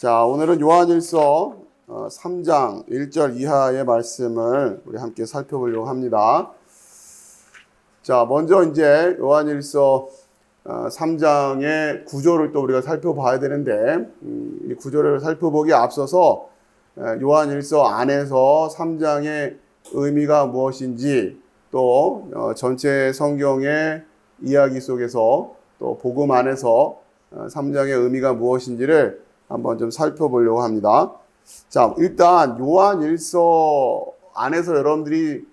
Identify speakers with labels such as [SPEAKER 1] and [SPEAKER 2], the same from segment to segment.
[SPEAKER 1] 자, 오늘은 요한일서 3장 1절 이하의 말씀을 우리 함께 살펴보려고 합니다. 자, 먼저 이제 요한일서 3장의 구조를 또 우리가 살펴봐야 되는데, 이 구조를 살펴보기에 앞서서 요한일서 안에서 3장의 의미가 무엇인지, 또 전체 성경의 이야기 속에서 또 복음 안에서 3장의 의미가 무엇인지를 한번 좀 살펴보려고 합니다. 자, 일단 요한일서 안에서 여러분들이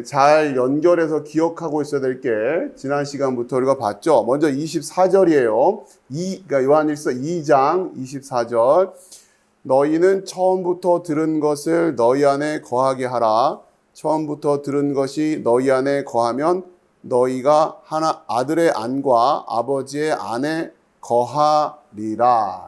[SPEAKER 1] 잘 연결해서 기억하고 있어야 될 게 지난 시간부터 우리가 봤죠. 먼저 24절이에요. 그러니까 요한일서 2장 24절. 너희는 처음부터 들은 것을 너희 안에 거하게 하라. 처음부터 들은 것이 너희 안에 거하면 너희가 하나 아들의 안과 아버지의 안에 거하리라.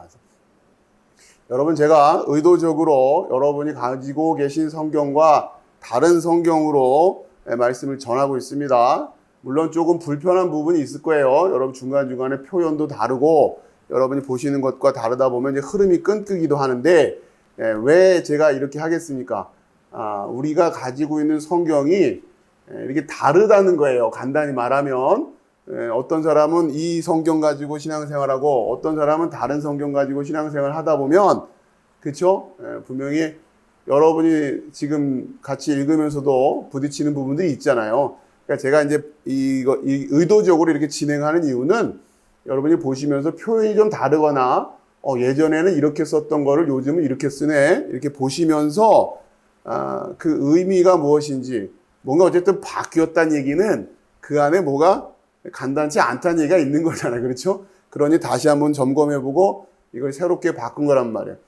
[SPEAKER 1] 여러분, 제가 의도적으로 여러분이 가지고 계신 성경과 다른 성경으로 말씀을 전하고 있습니다. 물론 조금 불편한 부분이 있을 거예요. 여러분 중간중간에 표현도 다르고 여러분이 보시는 것과 다르다 보면 이제 흐름이 끈끄기도 하는데, 왜 제가 이렇게 하겠습니까? 우리가 가지고 있는 성경이 이렇게 다르다는 거예요. 간단히 말하면 어떤 사람은 이 성경 가지고 신앙생활하고 어떤 사람은 다른 성경 가지고 신앙생활 하다 보면, 그렇죠? 분명히 여러분이 지금 같이 읽으면서도 부딪히는 부분들이 있잖아요. 그러니까 제가 이제 의도적으로 이렇게 진행하는 이유는 여러분이 보시면서 표현이 좀 다르거나 예전에는 이렇게 썼던 거를 요즘은 이렇게 쓰네, 이렇게 보시면서 그 의미가 무엇인지, 뭔가 어쨌든 바뀌었다는 얘기는 그 안에 뭐가 간단치 않다는 얘기가 있는 거잖아요. 그렇죠? 그러니 다시 한번 점검해보고 이걸 새롭게 바꾼 거란 말이에요.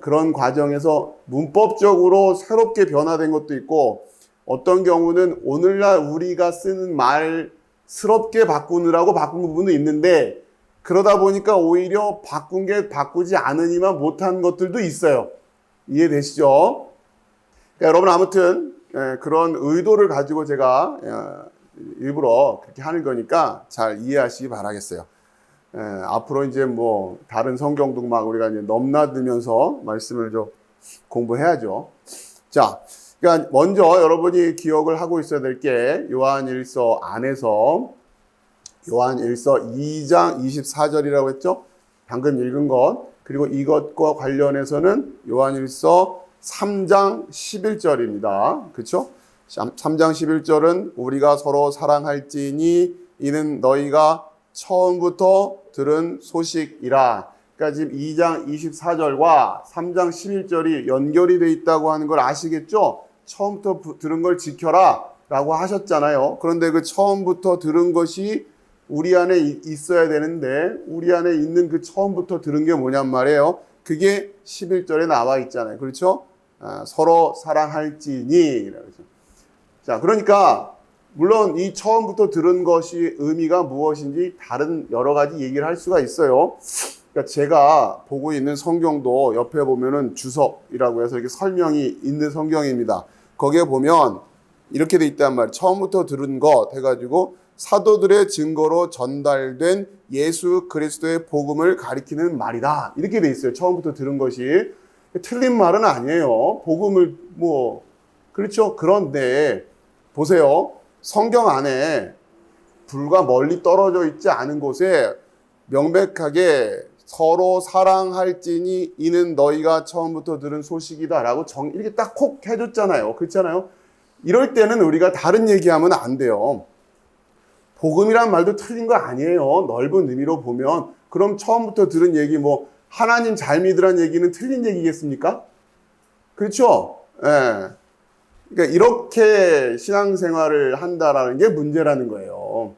[SPEAKER 1] 그런 과정에서 문법적으로 새롭게 변화된 것도 있고, 어떤 경우는 오늘날 우리가 쓰는 말스럽게 바꾸느라고 바꾼 부분도 있는데, 그러다 보니까 오히려 바꾼 게 바꾸지 않으니만 못한 것들도 있어요. 이해되시죠? 그러니까 여러분, 아무튼 그런 의도를 가지고 제가 일부러 그렇게 하는 거니까 잘 이해하시기 바라겠어요. 앞으로 이제 뭐 다른 성경도 막 우리가 이제 넘나들면서 말씀을 좀 공부해야죠. 자, 그러니까 먼저 여러분이 기억을 하고 있어야 될 게 요한일서 안에서 요한일서 2장 24절이라고 했죠. 방금 읽은 것. 그리고 이것과 관련해서는 요한일서 3장 11절입니다. 그렇죠? 3장 11절은 우리가 서로 사랑할지니 이는 너희가 처음부터 들은 소식이라. 그러니까 지금 2장 24절과 3장 11절이 연결이 되어 있다고 하는 걸 아시겠죠? 처음부터 들은 걸 지켜라 라고 하셨잖아요. 그런데 그 처음부터 들은 것이 우리 안에 있어야 되는데, 우리 안에 있는 그 처음부터 들은 게 뭐냔 말이에요. 그게 11절에 나와 있잖아요. 그렇죠? 서로 사랑할지니. 자, 그러니까 물론 이 처음부터 들은 것이 의미가 무엇인지 다른 여러 가지 얘기를 할 수가 있어요. 그러니까 제가 보고 있는 성경도 옆에 보면은 주석이라고 해서 이렇게 설명이 있는 성경입니다. 거기에 보면 이렇게 돼 있단 말이에요. 처음부터 들은 것 해가지고 사도들의 증거로 전달된 예수 그리스도의 복음을 가리키는 말이다. 이렇게 돼 있어요. 처음부터 들은 것이. 틀린 말은 아니에요. 복음을 그렇죠. 그런데 보세요. 성경 안에 불과 멀리 떨어져 있지 않은 곳에 명백하게 서로 사랑할지니 이는 너희가 처음부터 들은 소식이다 라고 이렇게 딱 콕 해줬잖아요. 그렇잖아요. 이럴 때는 우리가 다른 얘기하면 안 돼요. 복음이란 말도 틀린 거 아니에요. 넓은 의미로 보면. 그럼 처음부터 들은 얘기 하나님 잘 믿으란 얘기는 틀린 얘기겠습니까? 그렇죠? 예. 그러니까 이렇게 신앙생활을 한다라는 게 문제라는 거예요.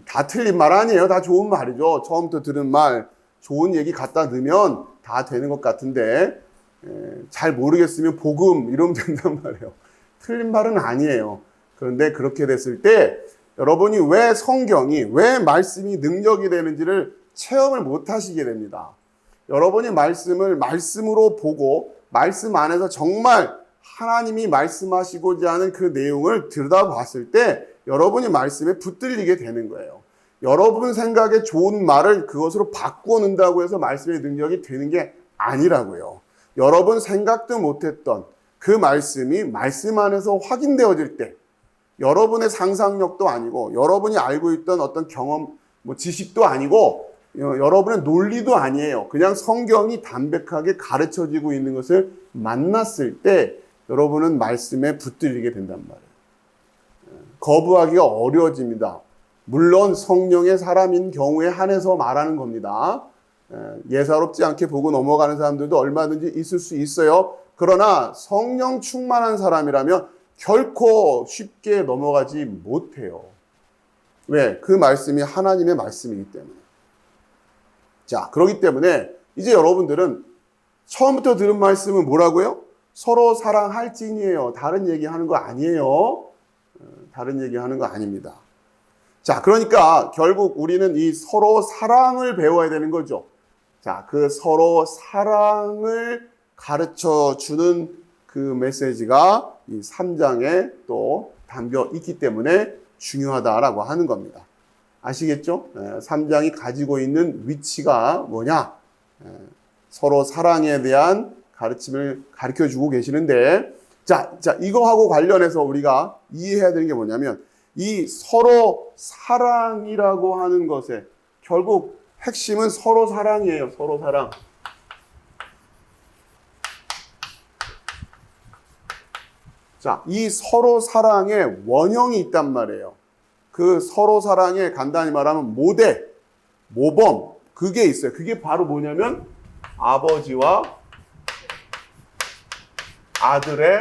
[SPEAKER 1] 다 틀린 말 아니에요. 다 좋은 말이죠. 처음부터 들은 말, 좋은 얘기 갖다 넣으면 다 되는 것 같은데, 잘 모르겠으면 복음 이러면 된단 말이에요. 틀린 말은 아니에요. 그런데 그렇게 됐을 때 여러분이 왜 말씀이 능력이 되는지를 체험을 못 하시게 됩니다. 여러분이 말씀을 말씀으로 보고 말씀 안에서 정말 하나님이 말씀하시고자 하는 그 내용을 들여다봤을 때 여러분이 말씀에 붙들리게 되는 거예요. 여러분 생각에 좋은 말을 그것으로 바꾸어 넣는다고 해서 말씀의 능력이 되는 게 아니라고요. 여러분 생각도 못했던 그 말씀이 말씀 안에서 확인되어질 때 여러분의 상상력도 아니고 여러분이 알고 있던 어떤 경험, 지식도 아니고 여러분의 논리도 아니에요. 그냥 성경이 담백하게 가르쳐지고 있는 것을 만났을 때 여러분은 말씀에 붙들리게 된단 말이에요. 거부하기가 어려워집니다. 물론 성령의 사람인 경우에 한해서 말하는 겁니다. 예사롭지 않게 보고 넘어가는 사람들도 얼마든지 있을 수 있어요. 그러나 성령 충만한 사람이라면 결코 쉽게 넘어가지 못해요. 왜? 그 말씀이 하나님의 말씀이기 때문에. 자, 그렇기 때문에 이제 여러분들은 처음부터 들은 말씀은 뭐라고요? 서로 사랑할지니예요. 다른 얘기하는 거 아니에요. 다른 얘기하는 거 아닙니다. 자, 그러니까 결국 우리는 이 서로 사랑을 배워야 되는 거죠. 자, 그 서로 사랑을 가르쳐 주는 그 메시지가 이 3장에 또 담겨 있기 때문에 중요하다라고 하는 겁니다. 아시겠죠? 3장이 가지고 있는 위치가 뭐냐? 서로 사랑에 대한 가르침을 가르쳐 주고 계시는데, 자, 이거하고 관련해서 우리가 이해해야 되는 게 뭐냐면, 이 서로 사랑이라고 하는 것에 결국 핵심은 서로 사랑이에요. 서로 사랑. 자, 이 서로 사랑에 원형이 있단 말이에요. 그 서로 사랑에 간단히 말하면 모대, 모범, 그게 있어요. 그게 바로 뭐냐면 아버지와 아들의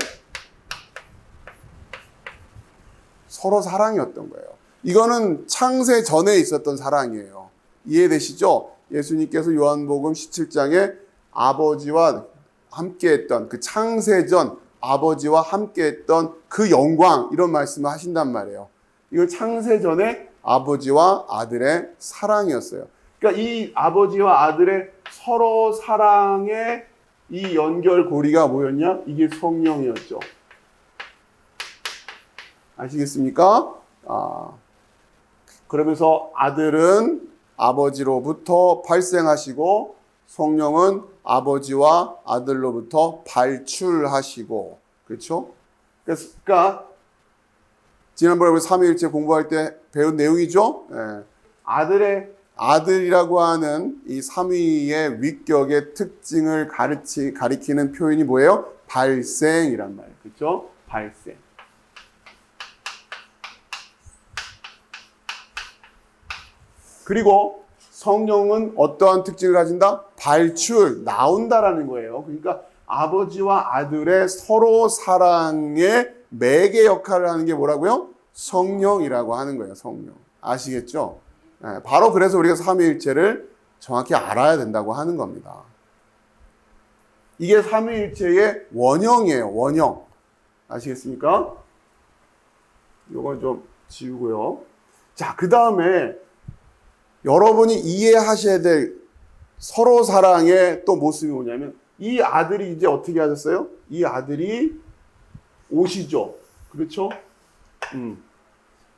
[SPEAKER 1] 서로 사랑이었던 거예요. 이거는 창세 전에 있었던 사랑이에요. 이해되시죠? 예수님께서 요한복음 17장에 아버지와 함께했던 그 창세전 아버지와 함께했던 그 영광, 이런 말씀을 하신단 말이에요. 이거 창세전에 아버지와 아들의 사랑이었어요. 그러니까 이 아버지와 아들의 서로 사랑의 이 연결고리가 뭐였냐? 이게 성령이었죠. 아시겠습니까? 그러면서 아들은 아버지로부터 발생하시고 성령은 아버지와 아들로부터 발출하시고, 그렇죠? 그러니까 지난번에 우리 삼위일체 공부할 때 배운 내용이죠. 아들이라고 하는 이 삼위의 위격의 특징을 가리키는 표현이 뭐예요? 발생이란 말이에요. 그렇죠? 발생. 그리고 성령은 어떠한 특징을 가진다? 발출, 나온다라는 거예요. 그러니까 아버지와 아들의 서로 사랑의 매개 역할을 하는 게 뭐라고요? 성령이라고 하는 거예요. 성령. 아시겠죠? 바로 그래서 우리가 삼위일체를 정확히 알아야 된다고 하는 겁니다. 이게 삼위일체의 원형이에요. 원형. 아시겠습니까? 이건 좀 지우고요. 자, 그 다음에 여러분이 이해하셔야 될 서로 사랑의 또 모습이 뭐냐면, 이 아들이 이제 어떻게 하셨어요? 이 아들이 오시죠. 그렇죠?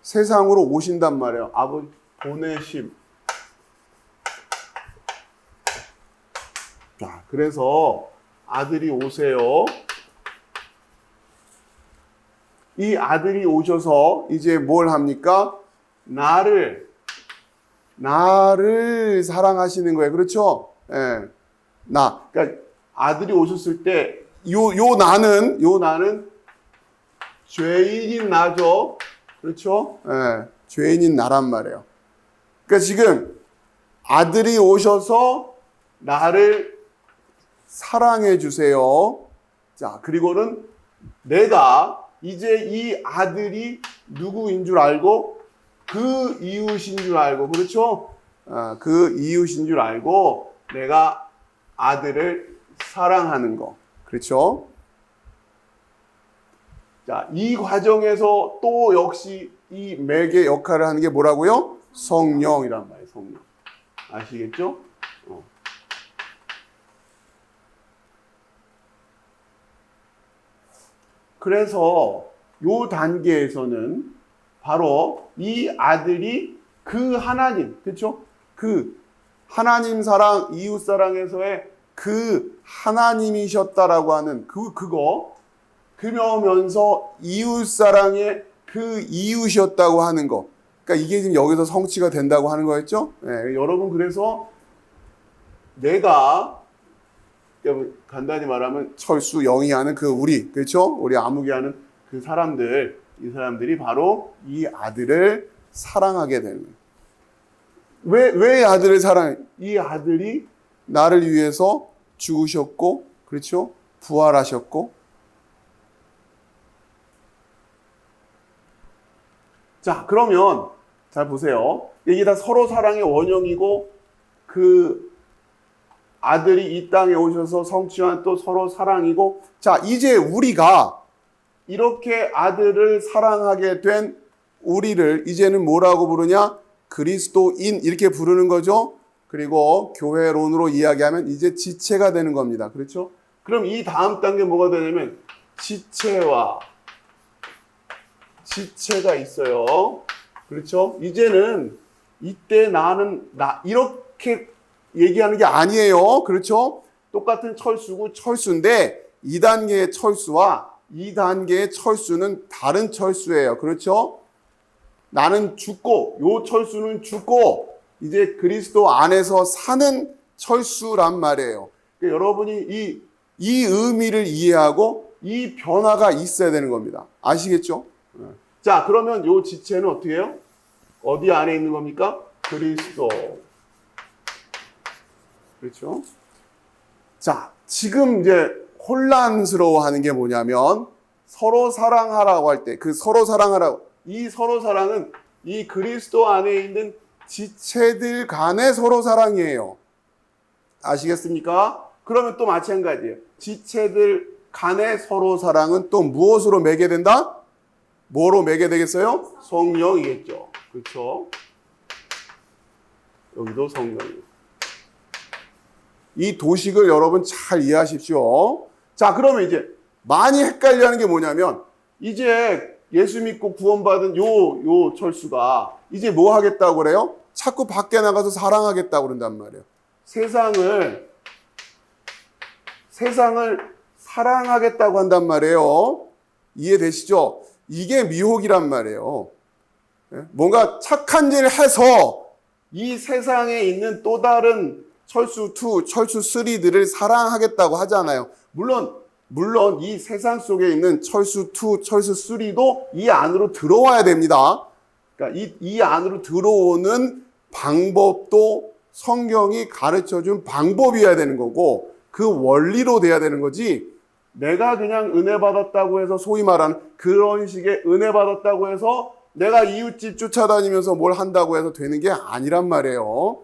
[SPEAKER 1] 세상으로 오신단 말이에요. 아버지 보내심. 자, 그래서 아들이 오세요. 이 아들이 오셔서 이제 뭘 합니까? 나를 사랑하시는 거예요. 그렇죠? 예. 그러니까 아들이 오셨을 때, 요 나는 죄인인 나죠. 그렇죠? 예. 죄인인 나란 말이에요. 그러니까 지금 아들이 오셔서 나를 사랑해 주세요. 자, 그리고는 내가 이제 이 아들이 누구인 줄 알고, 그 이웃인 줄 알고, 그렇죠? 그 이웃인 줄 알고 내가 아들을 사랑하는 거. 그렇죠? 자, 이 과정에서 또 역시 이 매개 역할을 하는 게 뭐라고요? 성령이란 말이에요. 성령. 아시겠죠? 그래서 요 단계에서는 바로 이 아들이 그 하나님, 그렇죠? 그 하나님 사랑, 이웃 사랑에서의 그 하나님이셨다라고 하는 그러면서 이웃사랑의 그 이웃이었다고 하는 거. 그러니까 이게 지금 여기서 성취가 된다고 하는 거였죠. 네, 여러분 그래서 내가 간단히 말하면 철수, 영이 하는 그 우리, 그렇죠? 우리 아무개 하는 그 사람들, 이 사람들이 바로 이 아들을 사랑하게 되는 거예요. 왜 아들을 사랑해? 이 아들이 나를 위해서 죽으셨고, 그렇죠? 부활하셨고. 자, 그러면 잘 보세요. 이게 다 서로 사랑의 원형이고, 그 아들이 이 땅에 오셔서 성취한 또 서로 사랑이고, 자, 이제 우리가 이렇게 아들을 사랑하게 된 우리를 이제는 뭐라고 부르냐? 그리스도인 이렇게 부르는 거죠. 그리고 교회론으로 이야기하면 이제 지체가 되는 겁니다. 그렇죠? 그럼 이 다음 단계 뭐가 되냐면 지체가 있어요. 그렇죠? 이제는 이때 나는 이렇게 얘기하는 게 아니에요. 그렇죠? 똑같은 철수인데 2단계의 철수와 2단계의 철수는 다른 철수예요. 그렇죠? 나는 죽고 요 철수는 죽고 이제 그리스도 안에서 사는 철수란 말이에요. 그러니까 여러분이 이 의미를 이해하고 이 변화가 있어야 되는 겁니다. 아시겠죠? 자, 그러면 요 지체는 어떻게 해요? 어디 안에 있는 겁니까? 그리스도. 그렇죠? 자, 지금 이제 혼란스러워하는 게 뭐냐면 서로 사랑하라고 할 때 그 서로 사랑하라고 이 서로 사랑은 이 그리스도 안에 있는 지체들 간의 서로 사랑이에요. 아시겠습니까? 그러면 또 마찬가지예요. 지체들 간의 서로 사랑은 또 무엇으로 매게 된다? 뭐로 매게 되겠어요? 성령이겠죠. 그렇죠? 여기도 성령이에요. 이 도식을 여러분 잘 이해하십시오. 자, 그러면 이제 많이 헷갈려하는 게 뭐냐면 이제 예수 믿고 구원받은 요 철수가 이제 뭐 하겠다고 그래요? 자꾸 밖에 나가서 사랑하겠다고 그런단 말이에요. 세상을 사랑하겠다고 한단 말이에요. 이해되시죠? 이게 미혹이란 말이에요. 뭔가 착한 일을 해서 이 세상에 있는 또 다른 철수 2, 철수 3들을 사랑하겠다고 하잖아요. 물론 이 세상 속에 있는 철수 2, 철수 3도 이 안으로 들어와야 됩니다. 그러니까 이 안으로 들어오는 방법도 성경이 가르쳐준 방법이어야 되는 거고 그 원리로 돼야 되는 거지 내가 그냥 은혜 받았다고 해서 소위 말하는 그런 식의 은혜 받았다고 해서 내가 이웃집 쫓아다니면서 뭘 한다고 해서 되는 게 아니란 말이에요.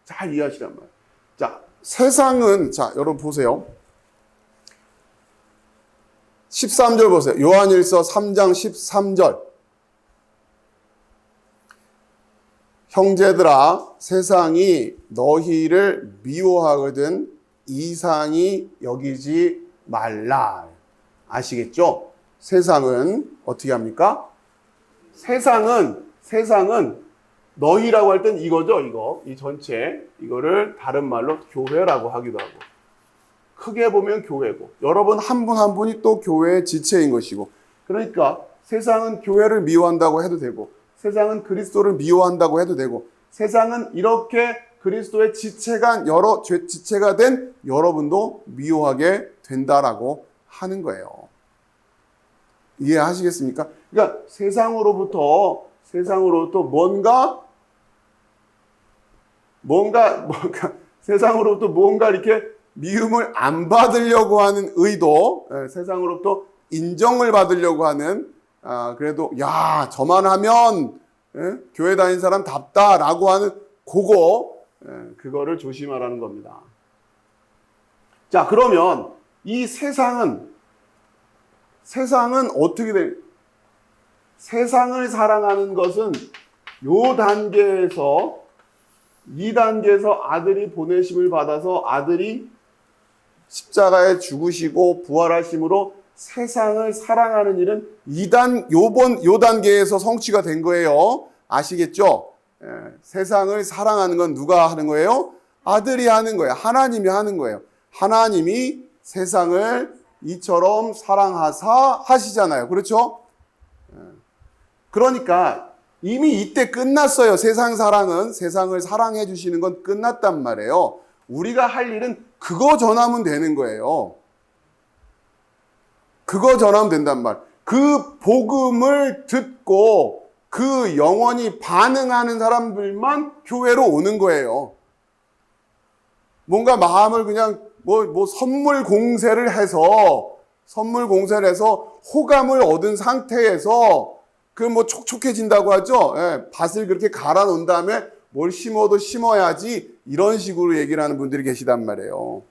[SPEAKER 1] 잘 이해하시란 말이에요. 자, 세상은 자, 여러분 보세요. 13절 보세요. 요한일서 3장 13절. 형제들아, 세상이 너희를 미워하거든 이상히 여기지 말라. 아시겠죠? 세상은 어떻게 합니까? 세상은 너희라고 할 땐 이거죠, 이 전체. 이거를 다른 말로 교회라고 하기도 하고. 크게 보면 교회고. 여러분 한 분 한 분이 또 교회의 지체인 것이고. 그러니까 세상은 교회를 미워한다고 해도 되고, 세상은 그리스도를 미워한다고 해도 되고, 세상은 이렇게 그리스도의 지체가 된 여러분도 미워하게 된다라고 하는 거예요. 이해하시겠습니까? 그러니까 세상으로부터 세상으로부터 뭔가 이렇게 미움을 안 받으려고 하는 의도, 세상으로부터 인정을 받으려고 하는, 그래도 야 저만 하면 교회 다니는 사람 답다라고 하는 그거를 조심하라는 겁니다. 자, 그러면 이 세상은 어떻게 세상을 사랑하는 것은 요 단계에서 2단계에서 아들이 보내심을 받아서 아들이 십자가에 죽으시고 부활하심으로 세상을 사랑하는 일은 요 단계에서 성취가 된 거예요. 아시겠죠? 세상을 사랑하는 건 누가 하는 거예요? 아들이 하는 거예요. 하나님이 하는 거예요. 하나님이 세상을 이처럼 사랑하사 하시잖아요. 그렇죠? 그러니까 이미 이때 끝났어요. 세상 사랑은, 세상을 사랑해 주시는 건 끝났단 말이에요. 우리가 할 일은 그거 전하면 되는 거예요. 그거 전하면 된단 말. 그 복음을 듣고 그 영원히 반응하는 사람들만 교회로 오는 거예요. 뭔가 마음을 그냥 선물 공세를 해서 호감을 얻은 상태에서 촉촉해진다고 하죠. 예, 밭을 그렇게 갈아 놓은 다음에 뭘 심어도 심어야지 이런 식으로 얘기를 하는 분들이 계시단 말이에요.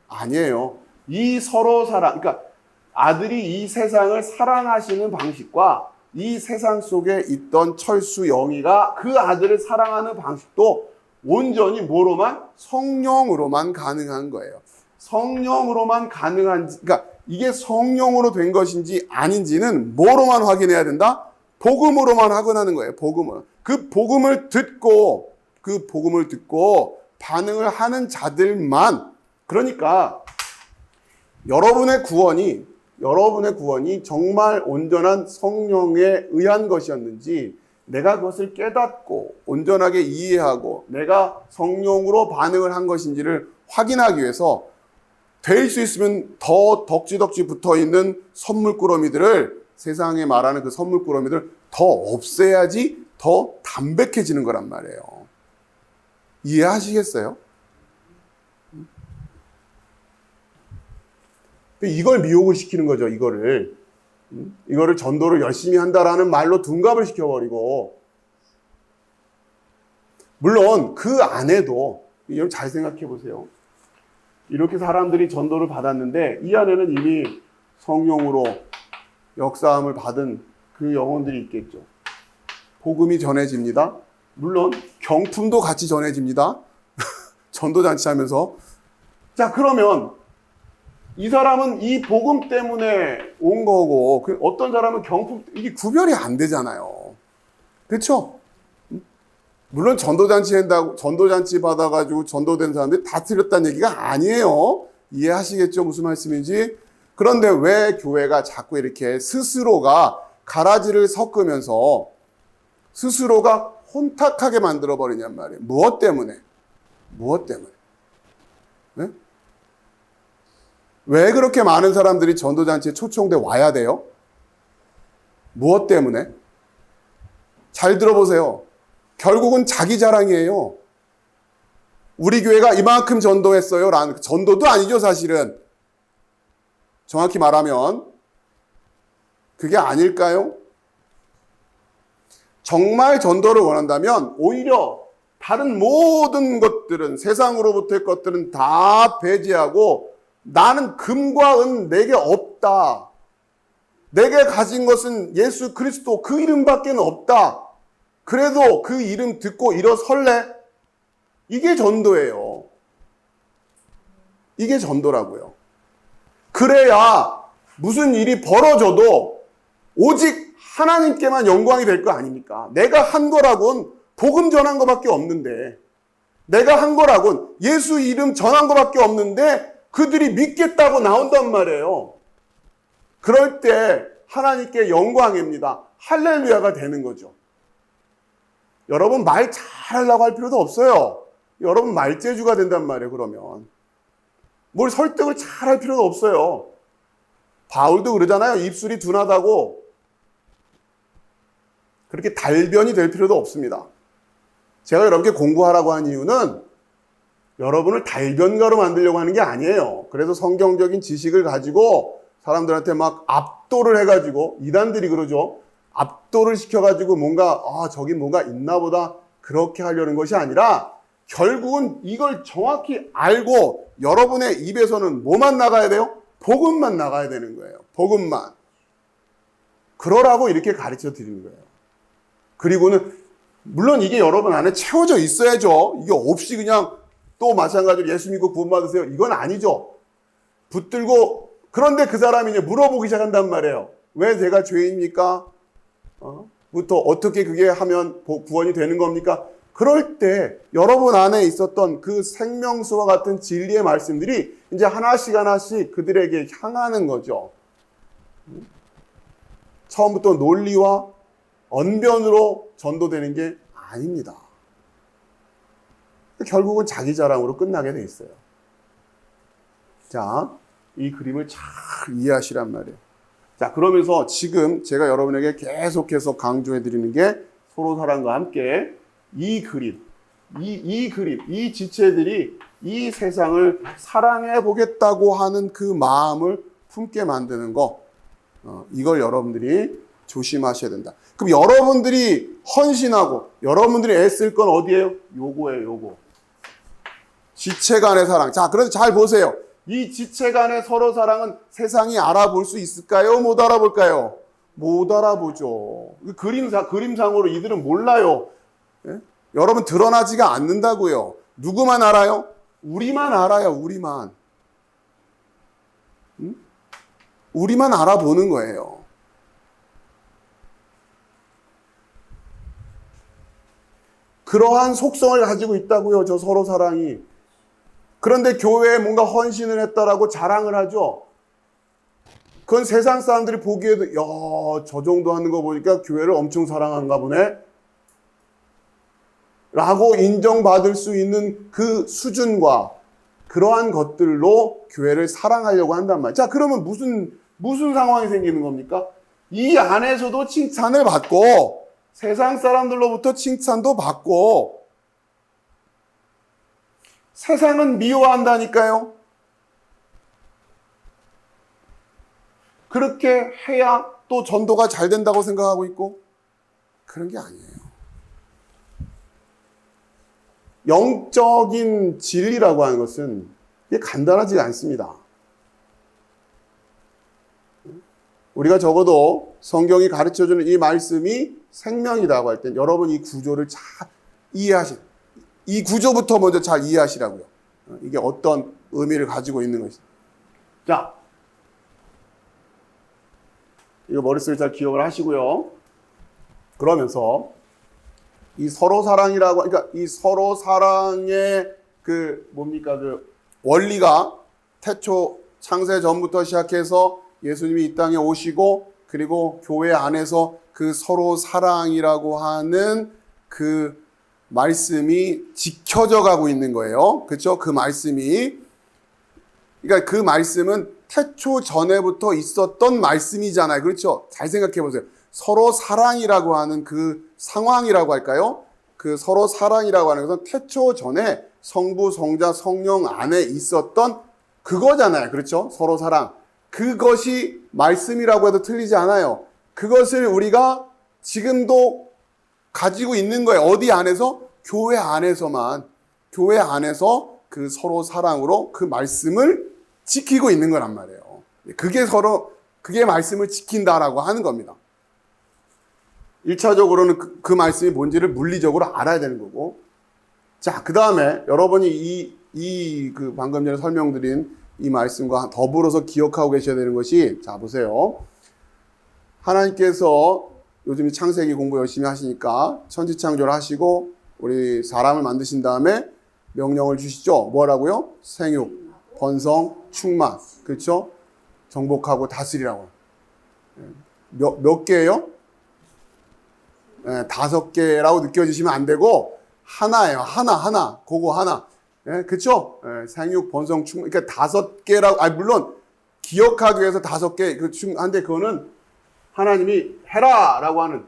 [SPEAKER 1] 아니에요. 이 서로 사랑, 그러니까 아들이 이 세상을 사랑하시는 방식과 이 세상 속에 있던 철수 영희가 그 아들을 사랑하는 방식도 온전히 뭐로만? 성령으로만 가능한 거예요. 성령으로만 그러니까 이게 성령으로 된 것인지 아닌지는 뭐로만 확인해야 된다? 복음으로만 확인하는 거예요. 복음을. 그 복음을 듣고 반응을 하는 자들만. 그러니까 여러분의 구원이 정말 온전한 성령에 의한 것이었는지, 내가 그것을 깨닫고 온전하게 이해하고 내가 성령으로 반응을 한 것인지를 확인하기 위해서 될 수 있으면 더 덕지덕지 붙어있는 선물꾸러미들을, 세상에 말하는 그 선물꾸러미들 더 없애야지 더 담백해지는 거란 말이에요. 이해하시겠어요? 이걸 미혹을 시키는 거죠. 이거를 전도를 열심히 한다라는 말로 둔갑을 시켜버리고, 물론 그 안에도, 여러분 잘 생각해 보세요. 이렇게 사람들이 전도를 받았는데 이 안에는 이미 성령으로 역사함을 받은 그 영혼들이 있겠죠. 복음이 전해집니다. 물론 경품도 같이 전해집니다. 전도잔치 하면서. 자, 그러면 이 사람은 이 복음 때문에 온 거고, 어떤 사람은 경품, 이게 구별이 안 되잖아요. 그렇죠? 물론 전도잔치 받아가지고 전도된 사람들이 다 틀렸다는 얘기가 아니에요. 이해하시겠죠? 무슨 말씀인지. 그런데 왜 교회가 자꾸 이렇게 스스로가 가라지를 섞으면서 스스로가 혼탁하게 만들어버리냔 말이에요. 무엇 때문에? 네? 왜 그렇게 많은 사람들이 전도잔치에 초청돼 와야 돼요? 무엇 때문에? 잘 들어보세요. 결국은 자기 자랑이에요. 우리 교회가 이만큼 전도했어요. 라는, 전도도 아니죠, 사실은. 정확히 말하면. 그게 아닐까요? 정말 전도를 원한다면 오히려 다른 모든 것들은, 세상으로부터의 것들은 다 배제하고, 나는 금과 은 내게 없다. 내게 가진 것은 예수 그리스도 그 이름밖에 없다. 그래도 그 이름 듣고 일어설래? 이게 전도예요. 이게 전도라고요. 그래야 무슨 일이 벌어져도 오직 하나님께만 영광이 될 거 아닙니까? 내가 한 거라곤 복음 전한 거밖에 없는데, 내가 한 거라곤 예수 이름 전한 거밖에 없는데 그들이 믿겠다고 나온단 말이에요. 그럴 때 하나님께 영광입니다. 할렐루야가 되는 거죠. 여러분 말 잘하려고 할 필요도 없어요. 여러분 말재주가 된단 말이에요. 그러면 뭘 설득을 잘할 필요도 없어요. 바울도 그러잖아요. 입술이 둔하다고. 그렇게 달변이 될 필요도 없습니다. 제가 여러분께 공부하라고 한 이유는 여러분을 달변가로 만들려고 하는 게 아니에요. 그래서 성경적인 지식을 가지고 사람들한테 막 압도를 해가지고, 이단들이 그러죠. 압도를 시켜가지고 저기 뭔가 있나 보다, 그렇게 하려는 것이 아니라 결국은 이걸 정확히 알고 여러분의 입에서는 뭐만 나가야 돼요? 복음만 나가야 되는 거예요. 복음만. 그러라고 이렇게 가르쳐 드리는 거예요. 그리고는 물론 이게 여러분 안에 채워져 있어야죠. 이게 없이 그냥 또 마찬가지로 예수 믿고 구원받으세요, 이건 아니죠. 붙들고, 그런데 그 사람이 이제 물어보기 시작한단 말이에요. 왜 제가 죄인입니까? 부터 어떻게 그게 하면 구원이 되는 겁니까? 그럴 때 여러분 안에 있었던 그 생명수와 같은 진리의 말씀들이 이제 하나씩 하나씩 그들에게 향하는 거죠. 처음부터 논리와 언변으로 전도되는 게 아닙니다. 결국은 자기 자랑으로 끝나게 돼 있어요. 자, 이 그림을 잘 이해하시란 말이에요. 자, 그러면서 지금 제가 여러분에게 계속해서 강조해 드리는 게 서로 사랑과 함께 이 그림, 이 지체들이 이 세상을 사랑해 보겠다고 하는 그 마음을 품게 만드는 거, 이걸 여러분들이 조심하셔야 된다. 그럼 여러분들이 헌신하고 여러분들이 애쓸 건 어디예요? 요거예요, 요거. 지체 간의 사랑. 자, 그래서 잘 보세요. 이 지체 간의 서로 사랑은 세상이 알아볼 수 있을까요? 못 알아볼까요? 못 알아보죠. 그림상으로 이들은 몰라요. 예? 여러분 드러나지가 않는다고요. 누구만 알아요? 우리만 알아요. 우리만. 응? 우리만 알아보는 거예요. 그러한 속성을 가지고 있다고요. 저 서로 사랑이. 그런데 교회에 뭔가 헌신을 했다라고 자랑을 하죠. 그건 세상 사람들이 보기에도 야, 저 정도 하는 거 보니까 교회를 엄청 사랑한가 보네 라고 인정받을 수 있는 그 수준과 그러한 것들로 교회를 사랑하려고 한단 말이에요. 자, 그러면 무슨 상황이 생기는 겁니까? 이 안에서도 칭찬을 받고 세상 사람들로부터 칭찬도 받고 세상은 미워한다니까요. 그렇게 해야 또 전도가 잘 된다고 생각하고 있고 그런 게 아니에요. 영적인 진리라고 하는 것은 이게 간단하지 않습니다. 우리가 적어도 성경이 가르쳐주는 이 말씀이 생명이라고 할 땐 여러분 이 구조를 잘 이 구조부터 먼저 잘 이해하시라고요. 이게 어떤 의미를 가지고 있는 것이. 자, 이거 머릿속에 잘 기억을 하시고요. 그러면서 이 서로 사랑이라고, 그러니까 이 서로 사랑의 그 원리가 태초 창세 전부터 시작해서 예수님이 이 땅에 오시고 그리고 교회 안에서 그 서로 사랑이라고 하는 그 말씀이 지켜져 가고 있는 거예요. 그렇죠? 그 말씀이. 그러니까 그 말씀은 태초 전에부터 있었던 말씀이잖아요. 그렇죠? 잘 생각해 보세요. 서로 사랑이라고 하는 그 상황이라고 할까요? 그 서로 사랑이라고 하는 것은 태초 전에 성부, 성자, 성령 안에 있었던 그거잖아요. 그렇죠? 서로 사랑. 그것이 말씀이라고 해도 틀리지 않아요. 그것을 우리가 지금도 가지고 있는 거예요. 어디 안에서? 교회 안에서만. 교회 안에서 그 서로 사랑으로 그 말씀을 지키고 있는 거란 말이에요. 그게 말씀을 지킨다라고 하는 겁니다. 1차적으로는 그 말씀이 뭔지를 물리적으로 알아야 되는 거고. 자, 그 다음에 여러분이 그 방금 전에 설명드린 이 말씀과 더불어서 기억하고 계셔야 되는 것이, 자, 보세요. 하나님께서 요즘 창세기 공부 열심히 하시니까 천지창조를 하시고 우리 사람을 만드신 다음에 명령을 주시죠. 뭐라고요? 생육, 번성, 충만. 그렇죠? 정복하고 다스리라고. 몇 개예요? 네, 5개라고 느껴지시면 안 되고 하나예요. 하나. 그거 하나. 네, 그렇죠? 네, 생육, 번성, 충만. 그러니까 5개라고. 물론 기억하기 위해서 5개. 한데 그거는 하나님이 해라라고 하는,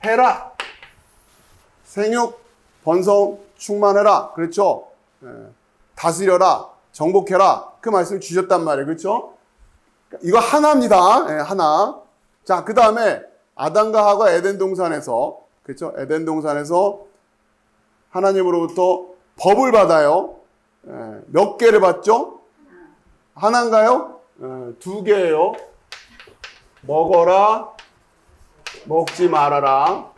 [SPEAKER 1] 해라, 생육, 번성, 충만해라. 그렇죠? 다스려라, 정복해라. 그 말씀을 주셨단 말이에요. 그렇죠? 이거 하나입니다. 하나. 자, 그 다음에 아담과 하가 에덴 동산에서, 그렇죠? 에덴 동산에서 하나님으로부터 법을 받아요. 몇 개를 받죠? 하나인가요? 2개예요. 먹어라, 먹지 말아라.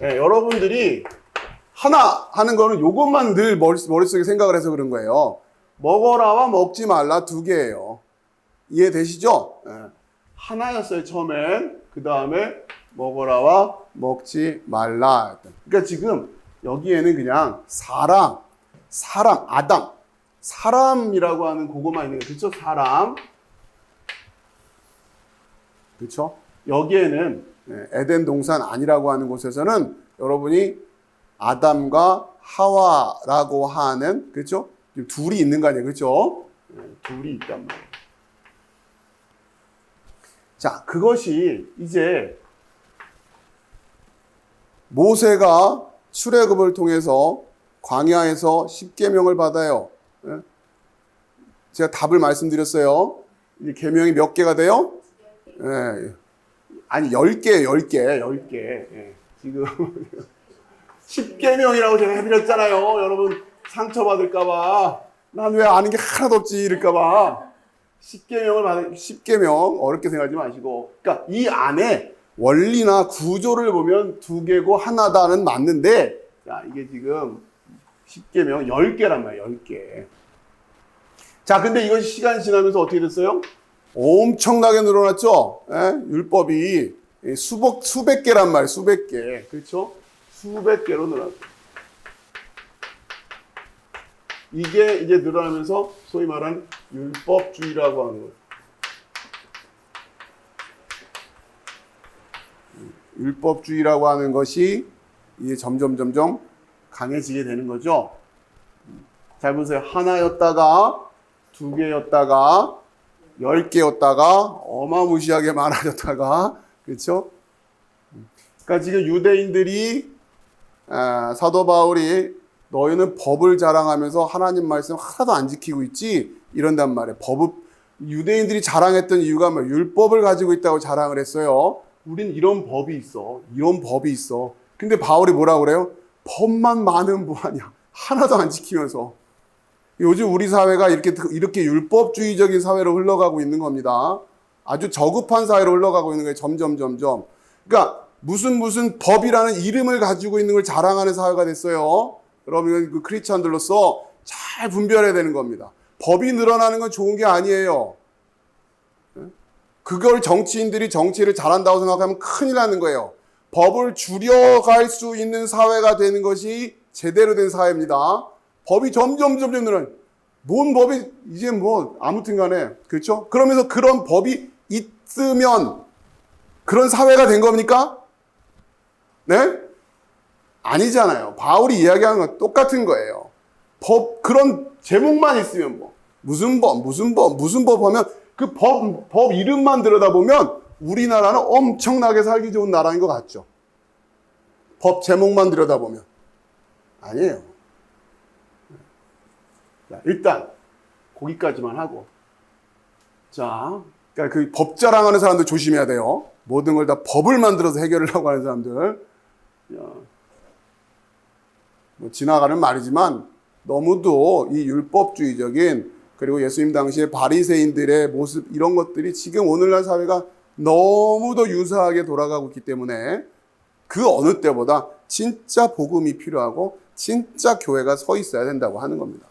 [SPEAKER 1] 여러분들이 하나 하는 거는 이것만 늘 머릿속에 생각을 해서 그런 거예요. 먹어라와 먹지 말라 2개예요. 이해되시죠? 하나였어요, 처음엔. 그 다음에 먹어라와 먹지 말라. 그러니까 지금 여기에는 그냥 사람, 아담, 사람이라고 하는 그거만 있는 거예요. 그렇죠? 사람. 그렇죠? 여기에는 에덴 동산 아니라고 하는 곳에서는 여러분이 아담과 하와라고 하는, 그렇죠? 둘이 있는 거 아니에요. 그렇죠? 둘이 있단 말이에요. 자, 그것이 이제 모세가 출애굽을 통해서 광야에서 십계명을 받아요. 제가 답을 말씀드렸어요. 이 계명이 몇 개가 돼요? 아니 10개예요. 10개. 지금 10계명이라고 제가 해드렸잖아요. 여러분 상처받을까 봐. 난 왜 아는 게 하나도 없지 이럴까 봐. 10계명 어렵게 생각하지 마시고. 그러니까 이 안에 원리나 구조를 보면 2개고 하나다는 맞는데, 자, 이게 지금 10계명 10개란 말이에요. 10개. 자, 근데 이것이 시간이 지나면서 어떻게 됐어요? 엄청나게 늘어났죠? 율법이 수백 개란 말이에요. 수백 개. 그렇죠? 수백 개로 늘어났어요. 이게 이제 늘어나면서 소위 말하는 율법주의라고 하는 거예요. 율법주의라고 하는 것이 이제 점점 강해지게 되는 거죠. 잘 보세요. 하나였다가 2개였다가 10개였다가 어마무시하게 많아졌다가, 그렇죠? 그러니까 지금 유대인들이 사도 바울이 너희는 법을 자랑하면서 하나님 말씀 하나도 안 지키고 있지 이런단 말이에요. 유대인들이 자랑했던 이유가 뭐 율법을 가지고 있다고 자랑을 했어요. 우린 이런 법이 있어. 이런 법이 있어. 근데 바울이 뭐라고 그래요? 법만 많은 무하냐. 하나도 안 지키면서. 요즘 우리 사회가 이렇게 율법주의적인 사회로 흘러가고 있는 겁니다. 아주 저급한 사회로 흘러가고 있는 거예요. 점점. 그러니까 무슨 법이라는 이름을 가지고 있는 걸 자랑하는 사회가 됐어요. 여러분, 그 크리스찬들로서 잘 분별해야 되는 겁니다. 법이 늘어나는 건 좋은 게 아니에요. 그걸 정치인들이 정치를 잘한다고 생각하면 큰일 나는 거예요. 법을 줄여갈 수 있는 사회가 되는 것이 제대로 된 사회입니다. 법이 점점 늘어나요. 뭔 법이 이제 뭐 아무튼 간에, 그렇죠? 그러면서 그런 법이 있으면 그런 사회가 된 겁니까? 네? 아니잖아요. 바울이 이야기하는 건 똑같은 거예요. 그런 제목만 있으면 뭐 무슨 법 하면 그 법 이름만 들여다보면 우리나라는 엄청나게 살기 좋은 나라인 것 같죠. 법 제목만 들여다보면. 아니에요. 자, 일단 거기까지만 하고, 자, 그러니까 그 법 자랑하는 사람들 조심해야 돼요. 모든 걸 다 법을 만들어서 해결하려고 하는 사람들. 뭐 지나가는 말이지만 너무도 이 율법주의적인, 그리고 예수님 당시에 바리새인들의 모습, 이런 것들이 지금 오늘날 사회가 너무도 유사하게 돌아가고 있기 때문에 그 어느 때보다 진짜 복음이 필요하고 진짜 교회가 서 있어야 된다고 하는 겁니다.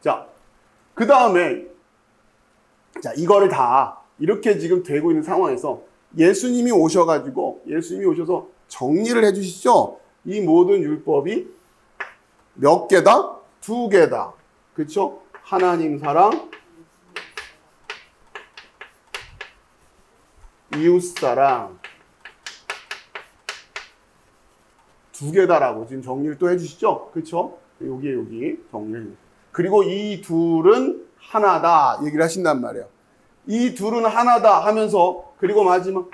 [SPEAKER 1] 자, 그 다음에, 자, 이거를 다 이렇게 지금 되고 있는 상황에서 예수님이 오셔서 정리를 해주시죠. 이 모든 율법이 몇 개다? 2개다. 그렇죠? 하나님 사랑, 이웃 사랑. 2개다라고 지금 정리를 또 해주시죠? 그렇죠? 여기 정리. 그리고 이 둘은 하나다 얘기를 하신단 말이에요. 이 둘은 하나다 하면서, 그리고 마지막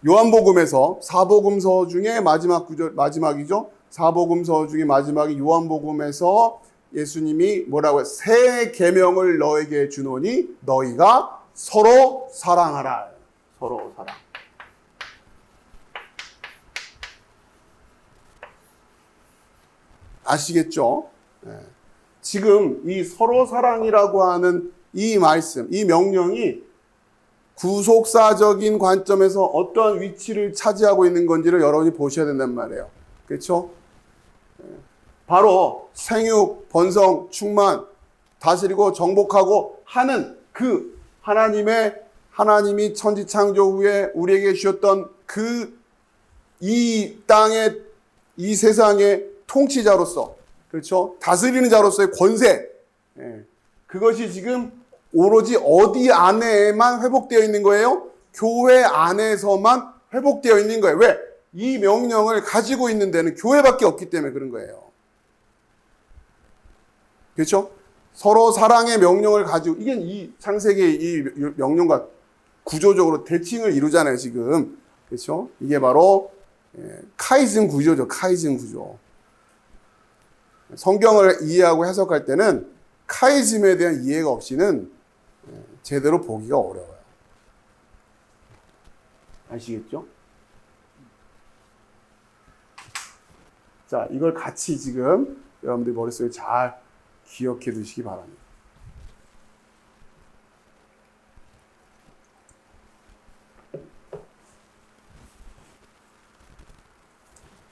[SPEAKER 1] 요한복음에서 사복음서 중에 마지막이죠. 사복음서 중에 마지막이 요한복음에서 예수님이 뭐라고 해요? 새 계명을 너에게 주노니 너희가 서로 사랑하라. 서로 사랑. 아시겠죠? 네. 지금 이 서로 사랑이라고 하는 이 말씀, 이 명령이 구속사적인 관점에서 어떠한 위치를 차지하고 있는 건지를 여러분이 보셔야 된단 말이에요. 그렇죠? 바로 생육, 번성, 충만, 다스리고 정복하고 하는 그 하나님의 하나님이 천지 창조 후에 우리에게 주셨던 이 땅의, 이 세상의 통치자로서, 그렇죠? 다스리는 자로서의 권세, 그것이 지금 오로지 어디 안에만 회복되어 있는 거예요? 교회 안에서만 회복되어 있는 거예요. 왜? 이 명령을 가지고 있는 데는 교회밖에 없기 때문에 그런 거예요. 그렇죠? 서로 사랑의 명령을 가지고, 이게 이 창세기의 이 명령과 구조적으로 대칭을 이루잖아요, 지금. 그렇죠? 이게 바로 카이즘 구조죠, 카이즘 구조. 성경을 이해하고 해석할 때는 카이즘에 대한 이해가 없이는 제대로 보기가 어려워요. 아시겠죠? 자, 이걸 같이 지금 여러분들 머릿속에 잘 기억해 두시기 바랍니다.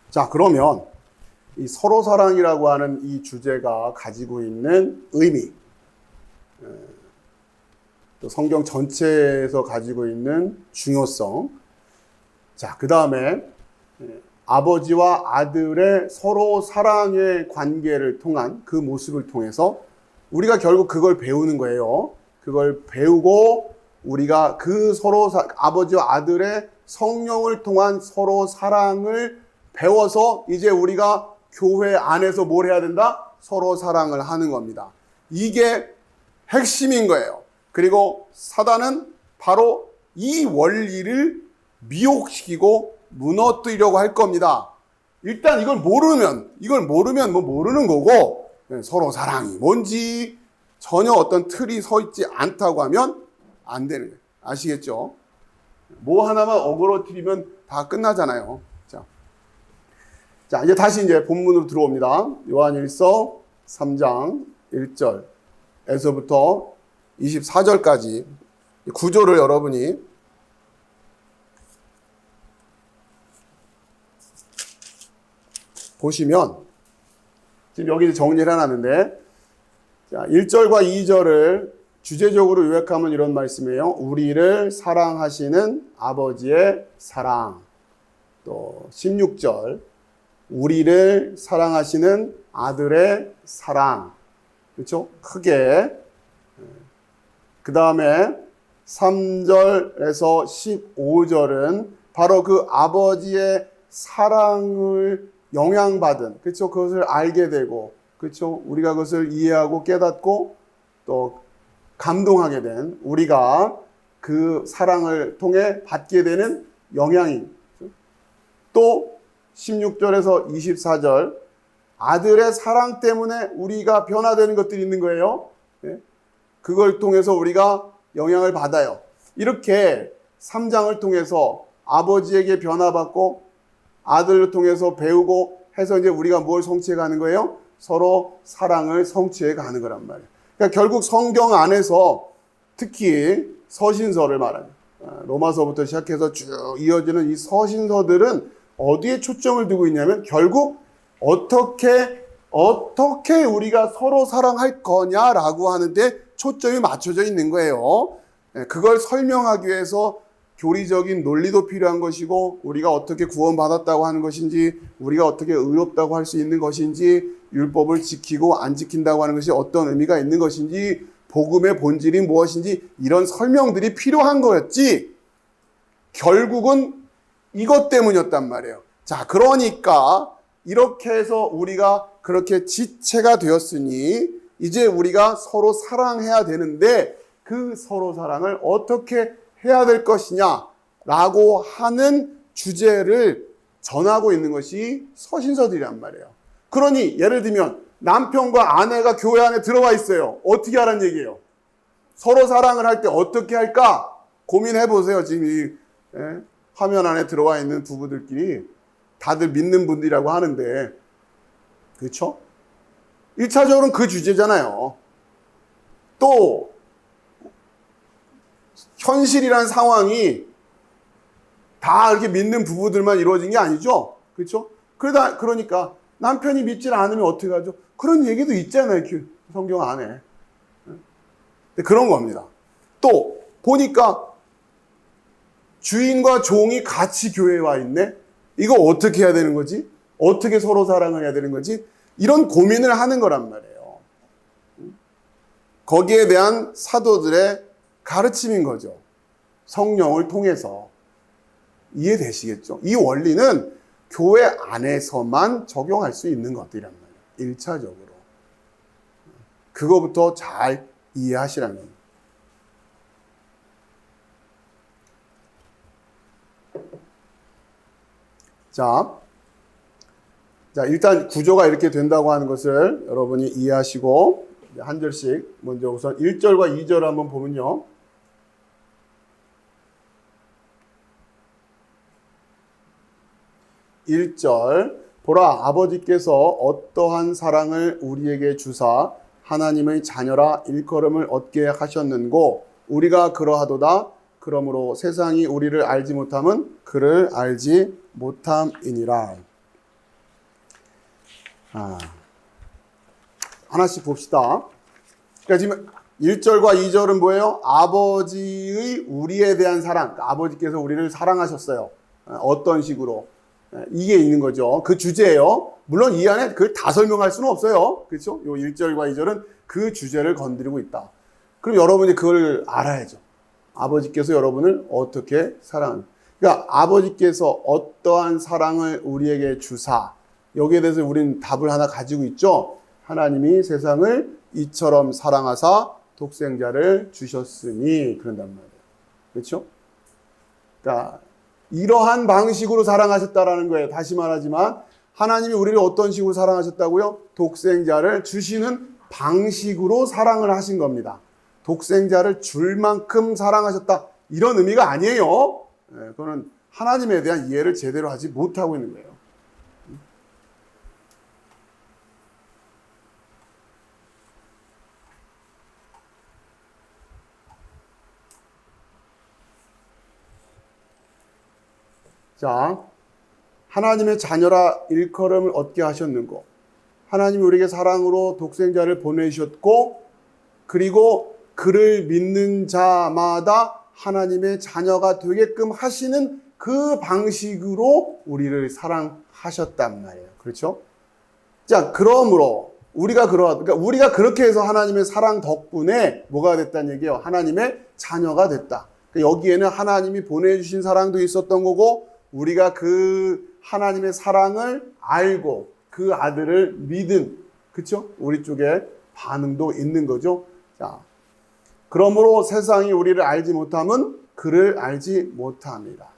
[SPEAKER 1] 자, 그러면 이 서로 사랑이라고 하는 이 주제가 가지고 있는 의미, 또 성경 전체에서 가지고 있는 중요성, 자, 그 다음에 아버지와 아들의 서로 사랑의 관계를 통한 그 모습을 통해서 우리가 결국 그걸 배우는 거예요. 그걸 배우고 우리가 그 서로 아버지와 아들의 성령을 통한 서로 사랑을 배워서 이제 우리가 교회 안에서 뭘 해야 된다? 서로 사랑을 하는 겁니다. 이게 핵심인 거예요. 그리고 사단은 바로 이 원리를 미혹시키고 무너뜨리려고 할 겁니다. 일단 이걸 모르면 뭐 모르는 거고, 서로 사랑이 뭔지 전혀 어떤 틀이 서 있지 않다고 하면 안 되는 거예요. 아시겠죠? 뭐 하나만 어그러뜨리면 다 끝나잖아요. 자, 이제 다시 본문으로 들어옵니다. 요한일서 3장 1절에서부터 24절까지 구조를 여러분이 보시면, 지금 여기 정리를 해놨는데, 자, 1절과 2절을 주제적으로 요약하면 이런 말씀이에요. 우리를 사랑하시는 아버지의 사랑. 또 16절, 우리를 사랑하시는 아들의 사랑. 그렇죠? 크게. 그 다음에 3절에서 15절은 바로 그 아버지의 사랑을 영향받은, 그렇죠? 그것을 알게 되고, 그렇죠? 우리가 그것을 이해하고 깨닫고 또 감동하게 된, 우리가 그 사랑을 통해 받게 되는 영향이. 또 16절에서 24절, 아들의 사랑 때문에 우리가 변화되는 것들이 있는 거예요. 그걸 통해서 우리가 영향을 받아요. 이렇게 3장을 통해서 아버지에게 변화받고 아들을 통해서 배우고 해서 이제 우리가 뭘 성취해 가는 거예요? 서로 사랑을 성취해 가는 거란 말이에요. 그러니까 결국 성경 안에서 특히 서신서를 말합니다. 로마서부터 시작해서 쭉 이어지는 이 서신서들은 어디에 초점을 두고 있냐면 결국 어떻게 우리가 서로 사랑할 거냐라고 하는데 초점이 맞춰져 있는 거예요. 그걸 설명하기 위해서 교리적인 논리도 필요한 것이고, 우리가 어떻게 구원받았다고 하는 것인지, 우리가 어떻게 의롭다고 할 수 있는 것인지, 율법을 지키고 안 지킨다고 하는 것이 어떤 의미가 있는 것인지, 복음의 본질이 무엇인지, 이런 설명들이 필요한 거였지 결국은 이것 때문이었단 말이에요. 자, 그러니까 이렇게 해서 우리가 그렇게 지체가 되었으니 이제 우리가 서로 사랑해야 되는데, 그 서로 사랑을 어떻게 해야 될 것이냐라고 하는 주제를 전하고 있는 것이 서신서들이란 말이에요. 그러니 예를 들면 남편과 아내가 교회 안에 들어와 있어요. 어떻게 하라는 얘기예요? 서로 사랑을 할 때 어떻게 할까? 고민해 보세요. 지금 이 화면 안에 들어와 있는 부부들끼리 다들 믿는 분들이라고 하는데, 그렇죠? 1차적으로는 그 주제잖아요. 또 현실이란 상황이 다 이렇게 믿는 부부들만 이루어진 게 아니죠. 그렇죠? 그러니까 남편이 믿질 않으면 어떻게 하죠? 그런 얘기도 있잖아요. 성경 안에. 그런 겁니다. 또 보니까 주인과 종이 같이 교회에 와 있네? 이거 어떻게 해야 되는 거지? 어떻게 서로 사랑을 해야 되는 거지? 이런 고민을 하는 거란 말이에요. 거기에 대한 사도들의 가르침인 거죠. 성령을 통해서. 이해되시겠죠? 이 원리는 교회 안에서만 적용할 수 있는 것들이란 말이에요. 1차적으로. 그거부터 잘 이해하시라는 겁니다. 자, 일단 구조가 이렇게 된다고 하는 것을 여러분이 이해하시고 한 절씩 먼저 우선 1절과 2절을 한번 보면요. 1절 보라 아버지께서 어떠한 사랑을 우리에게 주사 하나님의 자녀라 일컬음을 얻게 하셨는고 우리가 그러하도다. 그러므로 세상이 우리를 알지 못함은 그를 알지 못함이니라. 하나씩 봅시다. 그러니까 지금 1절과 2절은 뭐예요? 아버지의 우리에 대한 사랑. 그러니까 아버지께서 우리를 사랑하셨어요. 어떤 식으로? 이게 있는 거죠. 그 주제예요. 물론 이 안에 그걸 다 설명할 수는 없어요. 그렇죠? 요 1절과 2절은 그 주제를 건드리고 있다. 그럼 여러분이 그걸 알아야죠. 아버지께서 여러분을 어떻게 사랑하는가. 그러니까 아버지께서 어떠한 사랑을 우리에게 주사. 여기에 대해서 우리는 답을 하나 가지고 있죠. 하나님이 세상을 이처럼 사랑하사 독생자를 주셨으니 그런단 말이에요. 그렇죠? 그러니까 이러한 방식으로 사랑하셨다라는 거예요. 다시 말하지만 하나님이 우리를 어떤 식으로 사랑하셨다고요? 독생자를 주시는 방식으로 사랑을 하신 겁니다. 독생자를 줄 만큼 사랑하셨다. 이런 의미가 아니에요. 그거는 하나님에 대한 이해를 제대로 하지 못하고 있는 거예요. 자, 하나님의 자녀라 일컬음을 얻게 하셨는고 하나님이 우리에게 사랑으로 독생자를 보내셨고 그리고 그를 믿는 자마다 하나님의 자녀가 되게끔 하시는 그 방식으로 우리를 사랑하셨단 말이에요. 그렇죠? 자, 그러므로 그러니까 우리가 그렇게 해서 하나님의 사랑 덕분에 뭐가 됐다는 얘기예요? 하나님의 자녀가 됐다. 그러니까 여기에는 하나님이 보내주신 사랑도 있었던 거고 우리가 그 하나님의 사랑을 알고 그 아들을 믿은, 그렇죠? 우리 쪽에 반응도 있는 거죠. 자, 그러므로 세상이 우리를 알지 못함은 그를 알지 못합니다.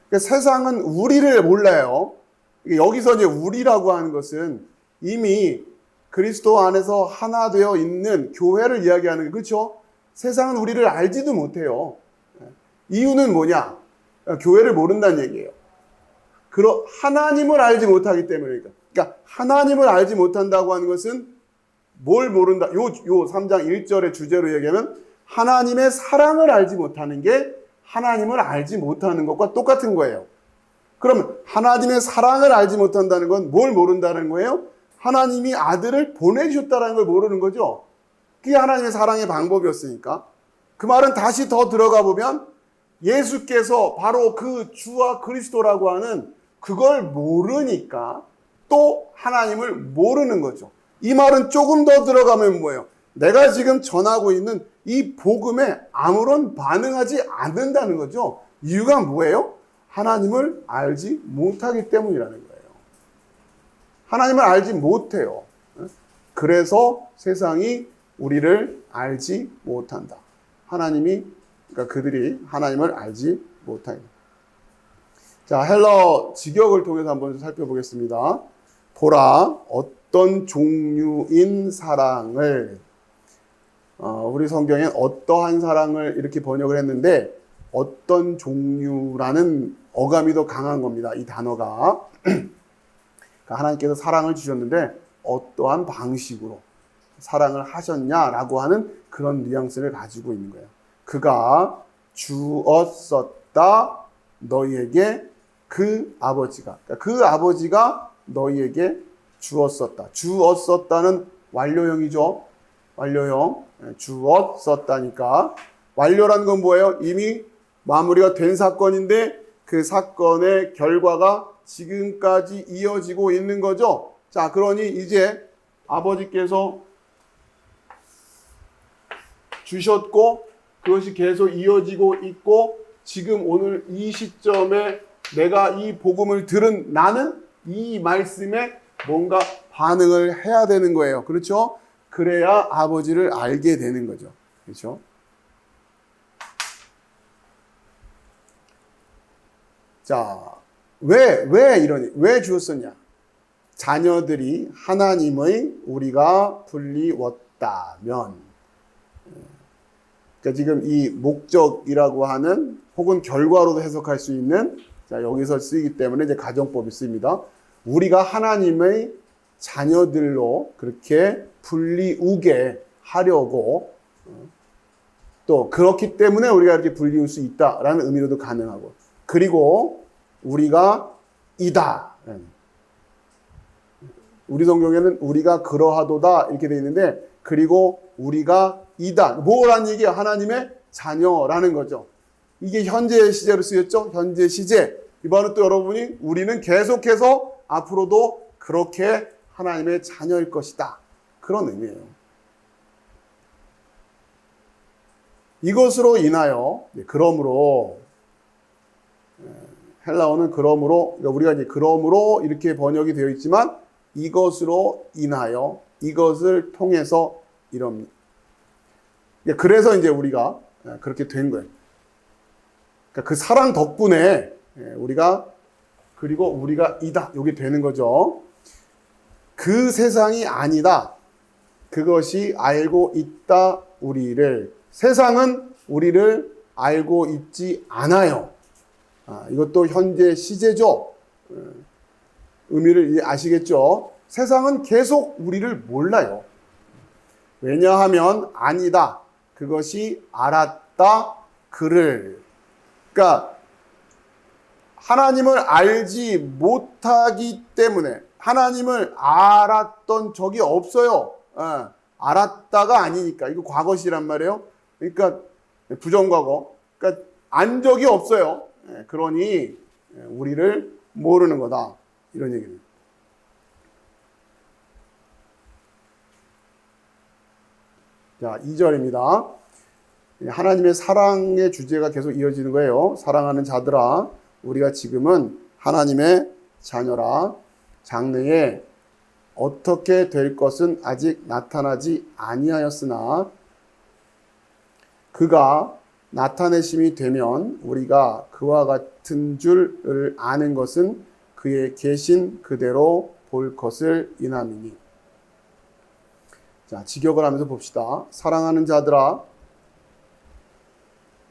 [SPEAKER 1] 그러니까 세상은 우리를 몰라요. 여기서 이제 우리라고 하는 것은 이미 그리스도 안에서 하나 되어 있는 교회를 이야기하는 게 그렇죠? 세상은 우리를 알지도 못해요. 이유는 뭐냐? 교회를 모른다는 얘기예요. 하나님을 알지 못하기 때문이니까. 그러니까 하나님을 알지 못한다고 하는 것은 뭘 모른다? 요 3장 1절의 주제로 얘기하면 하나님의 사랑을 알지 못하는 게 하나님을 알지 못하는 것과 똑같은 거예요. 그러면 하나님의 사랑을 알지 못한다는 건 뭘 모른다는 거예요? 하나님이 아들을 보내주셨다는 걸 모르는 거죠. 그게 하나님의 사랑의 방법이었으니까. 그 말은 다시 더 들어가 보면 예수께서 바로 그 주와 그리스도라고 하는 그걸 모르니까 또 하나님을 모르는 거죠. 이 말은 조금 더 들어가면 뭐예요? 내가 지금 전하고 있는 이 복음에 아무런 반응하지 않는다는 거죠. 이유가 뭐예요? 하나님을 알지 못하기 때문이라는 거예요. 하나님을 알지 못해요. 그래서 세상이 우리를 알지 못한다. 그러니까 그들이 하나님을 알지 못하다. 자, 헬러 직역을 통해서 한번 살펴보겠습니다. 보라, 어떤 종류인 사랑을, 우리 성경엔 어떠한 사랑을 이렇게 번역을 했는데, 어떤 종류라는 어감이 더 강한 겁니다. 이 단어가. 그러니까 하나님께서 사랑을 주셨는데, 어떠한 방식으로 사랑을 하셨냐라고 하는 그런 뉘앙스를 가지고 있는 거예요. 그가 주었었다 너희에게 그 아버지가. 그러니까 그 아버지가 너희에게 주었었다. 주었었다는 완료형이죠. 완료형. 주었었다니까. 완료라는 건 뭐예요? 이미 마무리가 된 사건인데 그 사건의 결과가 지금까지 이어지고 있는 거죠. 자, 그러니 이제 아버지께서 주셨고 그것이 계속 이어지고 있고 지금 오늘 이 시점에 내가 이 복음을 들은 나는 이 말씀에 뭔가 반응을 해야 되는 거예요. 그렇죠? 그래야 아버지를 알게 되는 거죠. 그렇죠? 자, 왜 주었었냐? 자녀들이 하나님의 우리가 불리웠다면. 그러니까 지금 이 목적이라고 하는 혹은 결과로도 해석할 수 있는 자, 여기서 쓰이기 때문에 이제 가정법이 쓰입니다. 우리가 하나님의 자녀들로 그렇게 불리우게 하려고 또 그렇기 때문에 우리가 이렇게 불리울 수 있다라는 의미로도 가능하고 그리고 우리가 이다. 우리 성경에는 우리가 그러하도다 이렇게 되어 있는데 그리고 우리가 이다. 뭐라는 얘기야? 하나님의 자녀라는 거죠. 이게 현재 시제로 쓰였죠? 현재 시제. 이번에 또 여러분이 우리는 계속해서 앞으로도 그렇게 하나님의 자녀일 것이다. 그런 의미예요. 이것으로 인하여, 그러므로, 헬라어는 그러므로, 우리가 이제 그러므로 이렇게 번역이 되어 있지만 이것으로 인하여, 이것을 통해서 이럽니다. 그래서 이제 우리가 그렇게 된 거예요. 그러니까 그 사랑 덕분에 우리가 그리고 우리가 이다 이게 되는 거죠. 그 세상이 아니다. 그것이 알고 있다 우리를. 세상은 우리를 알고 있지 않아요. 이것도 현재 시제죠. 의미를 아시겠죠? 세상은 계속 우리를 몰라요. 왜냐하면 아니다. 그것이 알았다 그를. 그러니까 하나님을 알지 못하기 때문에 하나님을 알았던 적이 없어요. 알았다가 아니니까. 이거 과거시란 말이에요. 그러니까 부정과거. 그러니까 안 적이 없어요. 그러니 우리를 모르는 거다. 이런 얘기입니다. 자, 2절입니다. 하나님의 사랑의 주제가 계속 이어지는 거예요. 사랑하는 자들아, 우리가 지금은 하나님의 자녀라. 장래에 어떻게 될 것은 아직 나타나지 아니하였으나 그가 나타내심이 되면 우리가 그와 같은 줄을 아는 것은 그의 계신 그대로 볼 것을 인함이니. 자, 직역을 하면서 봅시다. 사랑하는 자들아,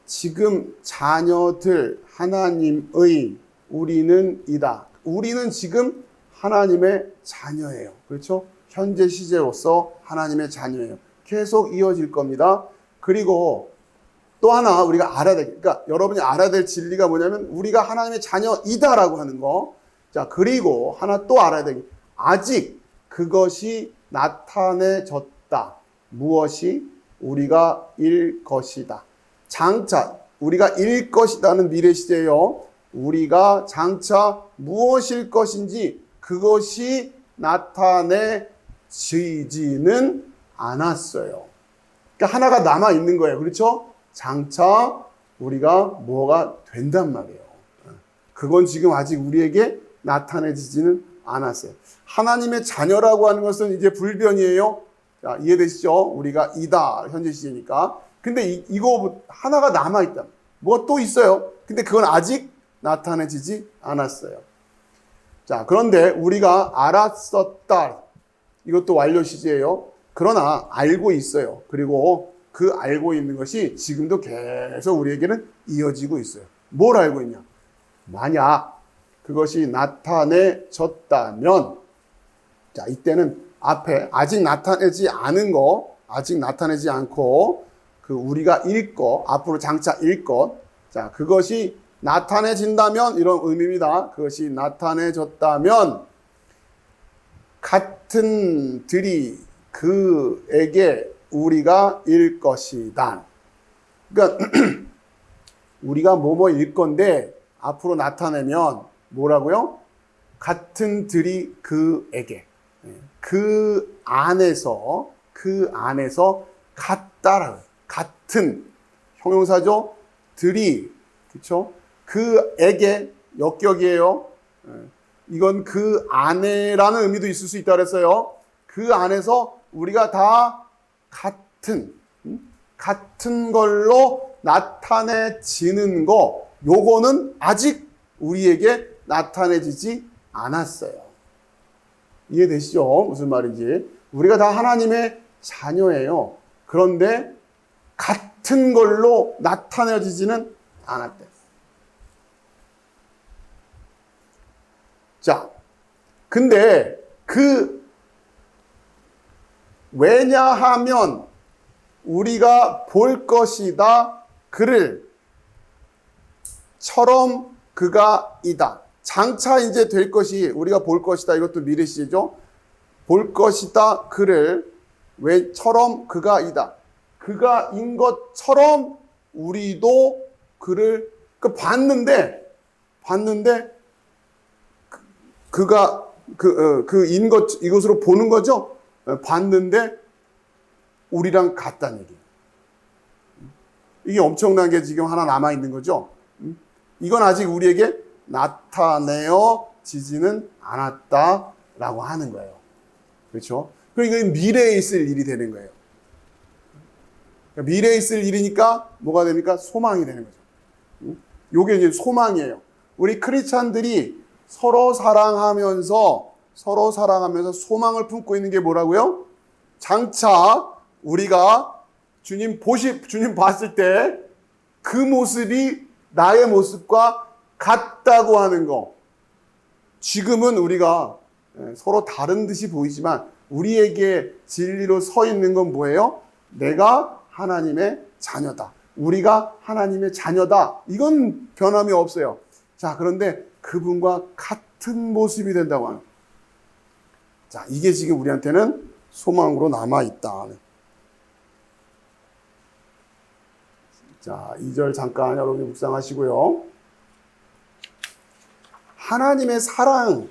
[SPEAKER 1] 지금 자녀들 하나님의 우리는 이다. 우리는 지금 하나님의 자녀예요. 그렇죠? 현재 시제로서 하나님의 자녀예요. 계속 이어질 겁니다. 그리고 또 하나 우리가 알아야 될, 그러니까 여러분이 알아야 될 진리가 뭐냐면 우리가 하나님의 자녀이다라고 하는 거. 자, 그리고 하나 또 알아야 될 게 아직 그것이 나타내졌다. 무엇이? 우리가 일 것이다. 장차 우리가 일 것이다는 미래 시제예요. 우리가 장차 무엇일 것인지 그것이 나타내지지는 않았어요. 그러니까 하나가 남아 있는 거예요. 그렇죠? 장차 우리가 뭐가 된단 말이에요. 그건 지금 아직 우리에게 나타내지지는 않았어요. 하나님의 자녀라고 하는 것은 이제 불변이에요. 자, 이해되시죠? 우리가 이다. 현재 시제니까. 근데 이거 하나가 남아있다. 뭐가 또 있어요. 근데 그건 아직 나타내지지 않았어요. 자, 그런데 우리가 알았었다. 이것도 완료 시제예요. 그러나 알고 있어요. 그리고 그 알고 있는 것이 지금도 계속 우리에게는 이어지고 있어요. 뭘 알고 있냐? 만약 그것이 나타내졌다면, 자, 이때는 앞에 아직 나타내지 않은 거, 아직 나타내지 않고 그 우리가 일 것, 앞으로 장차 일 것, 자, 그것이 나타내진다면 이런 의미입니다. 그것이 나타내졌다면 같은 들이 그에게 우리가 일 것이다. 그러니까 우리가 뭐뭐일 건데 앞으로 나타내면 뭐라고요? 같은 들이 그에게. 그 안에서 같다라고. 같은 형용사죠. 들이. 그렇죠? 그에게 역격이에요. 이건 그 안에라는 의미도 있을 수 있다 그랬어요. 그 안에서 우리가 다 같은 걸로 나타내지는 거, 요거는 아직 우리에게 나타내지지 않았어요. 이해되시죠? 무슨 말인지. 우리가 다 하나님의 자녀예요. 그런데 같은 걸로 나타내지지는 않았대. 자, 근데 왜냐하면 우리가 볼 것이다 그를 처럼 그가 이다. 장차 이제 될 것이 우리가 볼 것이다. 이것도 미래시죠. 볼 것이다 그를 왜 처럼 그가 이다. 그가 인 것처럼 우리도 그를 봤는데 그가 인 것 이것으로 보는 거죠. 봤는데 우리랑 같다는 얘기예요. 이게 엄청난 게 지금 하나 남아 있는 거죠. 이건 아직 우리에게 나타내어지지는 않았다라고 하는 거예요. 그렇죠? 그러니까 미래에 있을 일이 되는 거예요. 미래에 있을 일이니까 뭐가 됩니까? 소망이 되는 거죠. 요게 이제 소망이에요. 우리 크리스찬들이 서로 사랑하면서 소망을 품고 있는 게 뭐라고요? 장차 우리가 주님 봤을 때 그 모습이 나의 모습과 같다고 하는 거. 지금은 우리가 서로 다른 듯이 보이지만 우리에게 진리로 서 있는 건 뭐예요? 내가 하나님의 자녀다. 우리가 하나님의 자녀다. 이건 변함이 없어요. 자, 그런데 그분과 같은 모습이 된다고 하는. 자, 이게 지금 우리한테는 소망으로 남아있다. 자, 2절 잠깐 여러분이 묵상하시고요. 하나님의 사랑에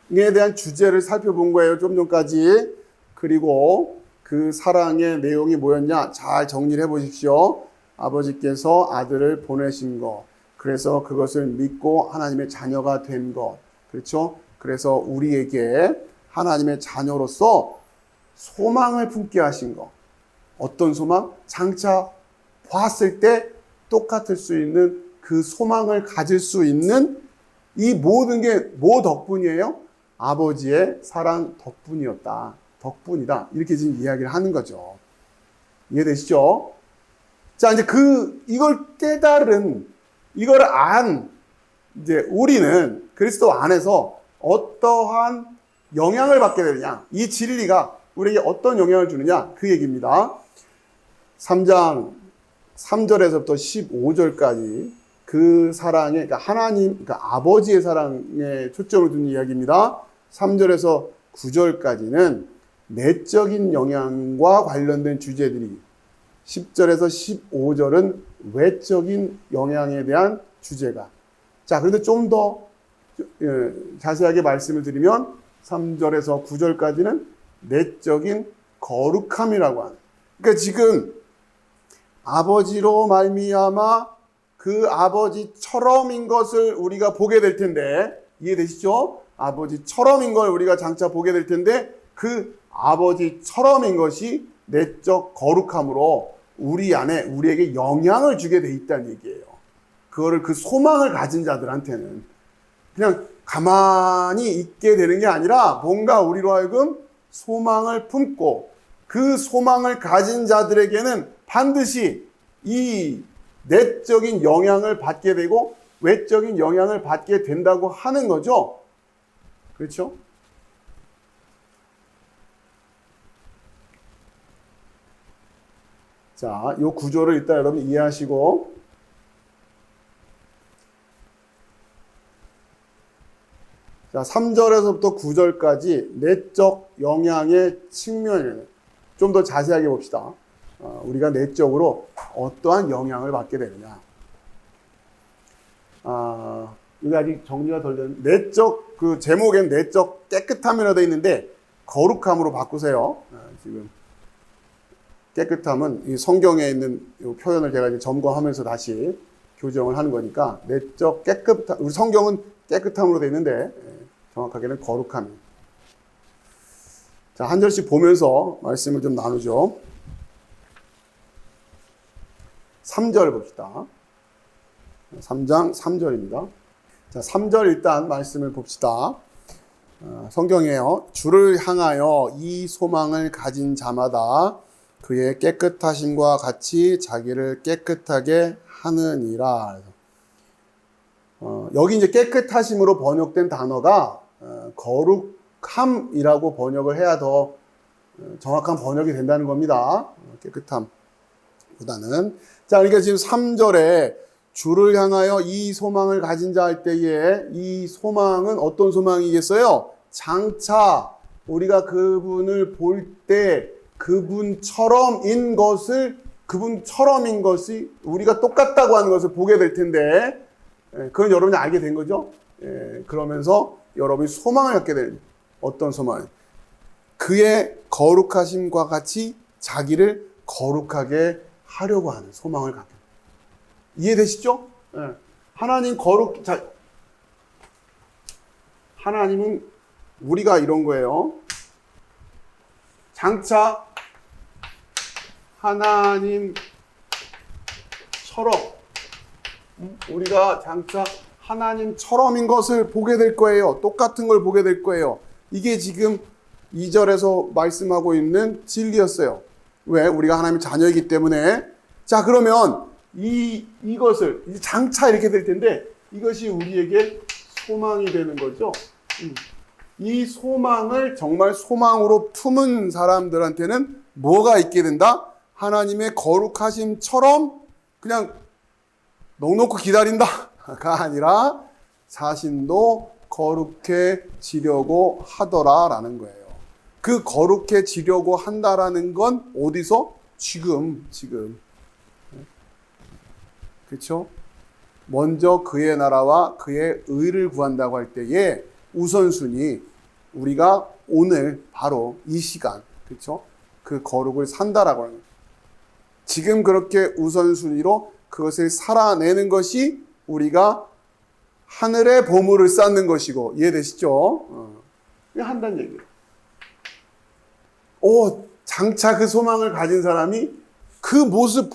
[SPEAKER 1] 대한 주제를 살펴본 거예요. 좀 전까지. 그리고 그 사랑의 내용이 뭐였냐? 잘 정리를 해보십시오. 아버지께서 아들을 보내신 것. 그래서 그것을 믿고 하나님의 자녀가 된 것. 그렇죠? 그래서 우리에게 하나님의 자녀로서 소망을 품게 하신 것. 어떤 소망? 장차 봤을 때 똑같을 수 있는 그 소망을 가질 수 있는 이 모든 게 뭐 덕분이에요? 아버지의 사랑 덕분이었다. 덕분이다. 이렇게 지금 이야기를 하는 거죠. 이해되시죠? 자, 이제 이걸 깨달은, 이걸 이제 우리는 그리스도 안에서 어떠한 영향을 받게 되느냐. 이 진리가 우리에게 어떤 영향을 주느냐. 그 얘기입니다. 3장 3절에서부터 15절까지 그 사랑에, 그러니까 그러니까 아버지의 사랑에 초점을 둔 이야기입니다. 3절에서 9절까지는 내적인 영향과 관련된 주제들이, 10절에서 15절은 외적인 영향에 대한 주제가. 자, 그런데 좀 더 자세하게 말씀을 드리면 3절에서 9절까지는 내적인 거룩함이라고 하는. 그러니까 지금 아버지로 말미암아 그 아버지처럼인 것을 우리가 보게 될 텐데, 이해되시죠? 아버지처럼인 걸 우리가 장차 보게 될 텐데, 그 아버지처럼인 것이 내적 거룩함으로 우리 안에 우리에게 영향을 주게 돼 있다는 얘기예요. 그거를 그 소망을 가진 자들한테는 그냥 가만히 있게 되는 게 아니라 뭔가 우리로 하여금 소망을 품고 그 소망을 가진 자들에게는 반드시 이 내적인 영향을 받게 되고 외적인 영향을 받게 된다고 하는 거죠. 그렇죠? 자, 이 구조를 일단 여러분 이해하시고, 자, 3절에서부터 9절까지 내적 영향의 측면을 좀 더 자세하게 봅시다. 우리가 내적으로 어떠한 영향을 받게 되느냐. 이게 아직 정리가 덜 되는, 내적, 그 제목엔 내적 깨끗함이라고 되어 있는데, 거룩함으로 바꾸세요. 지금. 깨끗함은 이 성경에 있는 이 표현을 제가 이제 점검하면서 다시 교정을 하는 거니까, 내적 깨끗함, 우리 성경은 깨끗함으로 되어 있는데, 정확하게는 거룩함입니다. 자, 한 절씩 보면서 말씀을 좀 나누죠. 3절 봅시다. 3장 3절입니다. 자, 3절 일단 말씀을 봅시다. 성경이에요. 주를 향하여 이 소망을 가진 자마다 그의 깨끗하심과 같이 자기를 깨끗하게 하느니라. 여기 이제 깨끗하심으로 번역된 단어가 거룩함이라고 번역을 해야 더 정확한 번역이 된다는 겁니다. 깨끗함보다는. 자, 그러니까 지금 3절에 주를 향하여 이 소망을 가진 자 할 때에 이 소망은 어떤 소망이겠어요? 장차 우리가 그분을 볼 때 그분처럼인 것이 우리가 똑같다고 하는 것을 보게 될 텐데, 그건 여러분이 알게 된 거죠? 그러면서 여러분이 소망을 갖게 되는, 어떤 소망? 그의 거룩하심과 같이 자기를 거룩하게 하려고 하는 소망을 갖게 됩니다. 이해되시죠? 하나님 하나님은 우리가 이런 거예요. 장차 하나님처럼 우리가 장차 하나님처럼인 것을 보게 될 거예요. 똑같은 걸 보게 될 거예요. 이게 지금 2절에서 말씀하고 있는 진리였어요. 왜? 우리가 하나님의 자녀이기 때문에. 자, 그러면 이것을 장차 이렇게 될 텐데, 이것이 우리에게 소망이 되는 거죠. 이 소망을 정말 소망으로 품은 사람들한테는 뭐가 있게 된다? 하나님의 거룩하심처럼 그냥 넉넉히 기다린다가 아니라 자신도 거룩해지려고 하더라라는 거예요. 그 거룩해지려고 한다라는 건 어디서? 지금. 그렇죠? 먼저 그의 나라와 그의 의를 구한다고 할 때에 우선순위, 우리가 오늘 바로 이 시간, 그렇죠? 그 거룩을 산다라고 하는 거예요. 지금 그렇게 우선순위로 그것을 살아내는 것이 우리가 하늘의 보물을 쌓는 것이고, 이해되시죠? 이거 한다는 얘기예요. 장차 그 소망을 가진 사람이 그 모습을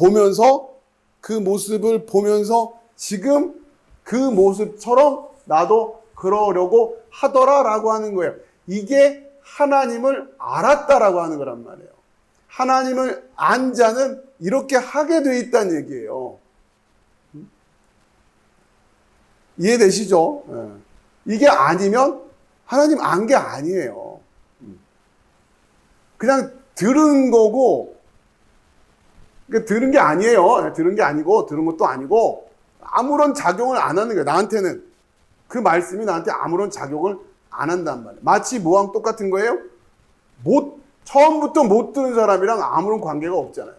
[SPEAKER 1] 보면서 지금 그 모습처럼 나도 그러려고 하더라라고 하는 거예요. 이게 하나님을 알았다라고 하는 거란 말이에요. 하나님을 안 자는 이렇게 하게 돼 있다는 얘기예요. 이해되시죠? 이게 아니면 하나님 안 게 아니에요. 그냥 들은 거고, 그러니까 들은 게 아니에요. 들은 게 아니고, 들은 것도 아니고, 아무런 작용을 안 하는 거예요. 나한테는. 그 말씀이 나한테 아무런 작용을 안 한단 말이에요. 마치 뭐랑 똑같은 거예요? 처음부터 못 들은 사람이랑 아무런 관계가 없잖아요.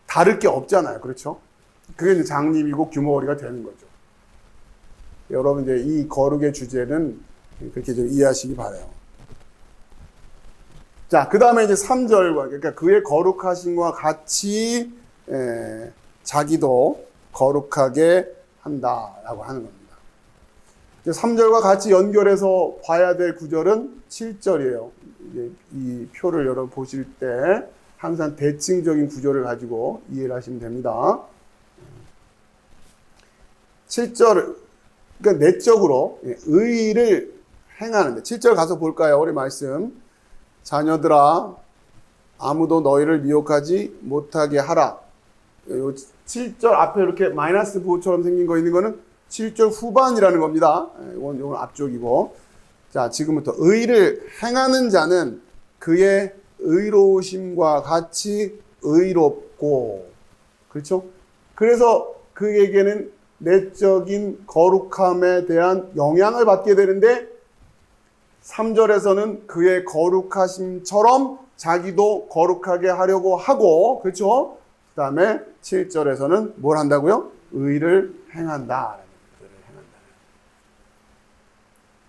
[SPEAKER 1] 다를 게 없잖아요. 그렇죠? 그게 이제 장님이고 규모거리가 되는 거죠. 여러분, 이제 이 거룩의 주제는 그렇게 좀 이해하시기 바라요. 자, 그 다음에 이제 3절과, 그러니까 그의 거룩하심과 같이, 자기도 거룩하게 한다라고 하는 겁니다. 3절과 같이 연결해서 봐야 될 구절은 7절이에요. 이 표를 여러분 보실 때 항상 대칭적인 구절을 가지고 이해를 하시면 됩니다. 7절, 그러니까 내적으로 의를 행하는데, 7절 가서 볼까요? 우리 말씀. 자녀들아, 아무도 너희를 미혹하지 못하게 하라. 7절 앞에 이렇게 마이너스 부호처럼 생긴 거 있는 거는 7절 후반이라는 겁니다. 이건 앞쪽이고. 자, 지금부터 의를 행하는 자는 그의 의로우심과 같이 의롭고. 그렇죠? 그래서 그에게는 내적인 거룩함에 대한 영향을 받게 되는데, 3절에서는 그의 거룩하심처럼 자기도 거룩하게 하려고 하고, 그렇죠? 그 다음에 7절에서는 뭘 한다고요? 의를 행한다. 의를 행한다.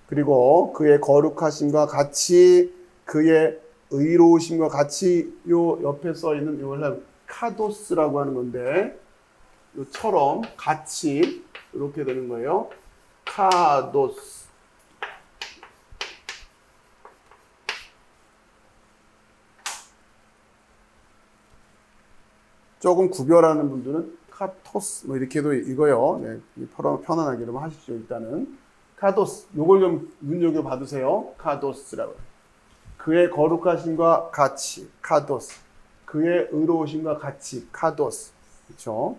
[SPEAKER 1] 그리고 그의 거룩하심과 같이 그의 의로우심과 같이 요 옆에 써 있는 요걸 카도스라고 하는 건데, 요처럼 같이 이렇게 되는 거예요. 카도스. 조금 구별하는 분들은 카토스 뭐 이렇게도 읽어요. 네, 편안하게 좀 하십시오. 일단은 카도스 요걸 좀 눈여겨 받으세요. 카도스라고. 그의 거룩하심과 같이 카도스. 그의 의로우심과 같이 카도스. 그렇죠?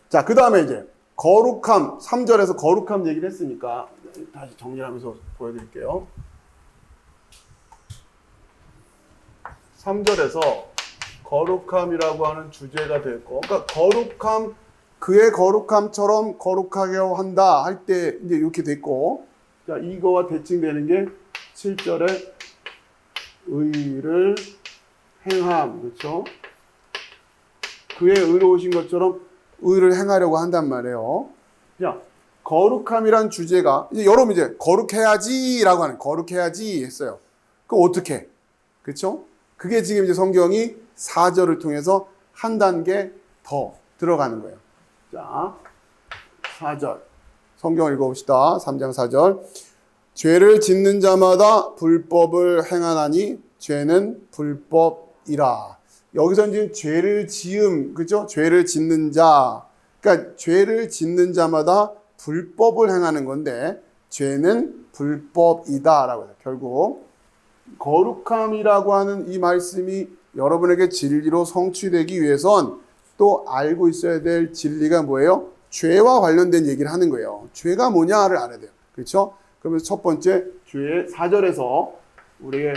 [SPEAKER 1] 자, 그 다음에 이제 거룩함 3절에서 거룩함 얘기를 했으니까 다시 정리하면서 보여드릴게요. 3절에서 거룩함이라고 하는 주제가 됐고, 그러니까 거룩함, 그의 거룩함처럼 거룩하게 한다 할 때 이제 이렇게 됐고, 자, 이거와 대칭되는 게 7절에 의를 행함, 그렇죠? 그의 의로우신 것처럼 의를 행하려고 한단 말이에요. 자, 거룩함이란 주제가 이제 여러분 이제 거룩해야지라고 하는 거룩해야지 했어요. 그럼 어떻게? 그렇죠? 그게 지금 이제 성경이 4절을 통해서 한 단계 더 들어가는 거예요. 자, 4절. 성경 읽어봅시다. 3장 4절. 죄를 짓는 자마다 불법을 행하나니 죄는 불법이라. 여기서 이제 죄를 지음, 그죠? 죄를 짓는 자. 그러니까 죄를 짓는 자마다 불법을 행하는 건데 죄는 불법이다라고 해요. 결국 거룩함이라고 하는 이 말씀이 여러분에게 진리로 성취되기 위해선 또 알고 있어야 될 진리가 뭐예요? 죄와 관련된 얘기를 하는 거예요. 죄가 뭐냐를 알아야 돼요. 그렇죠? 그러면 첫 번째 죄의 4절에서 우리에게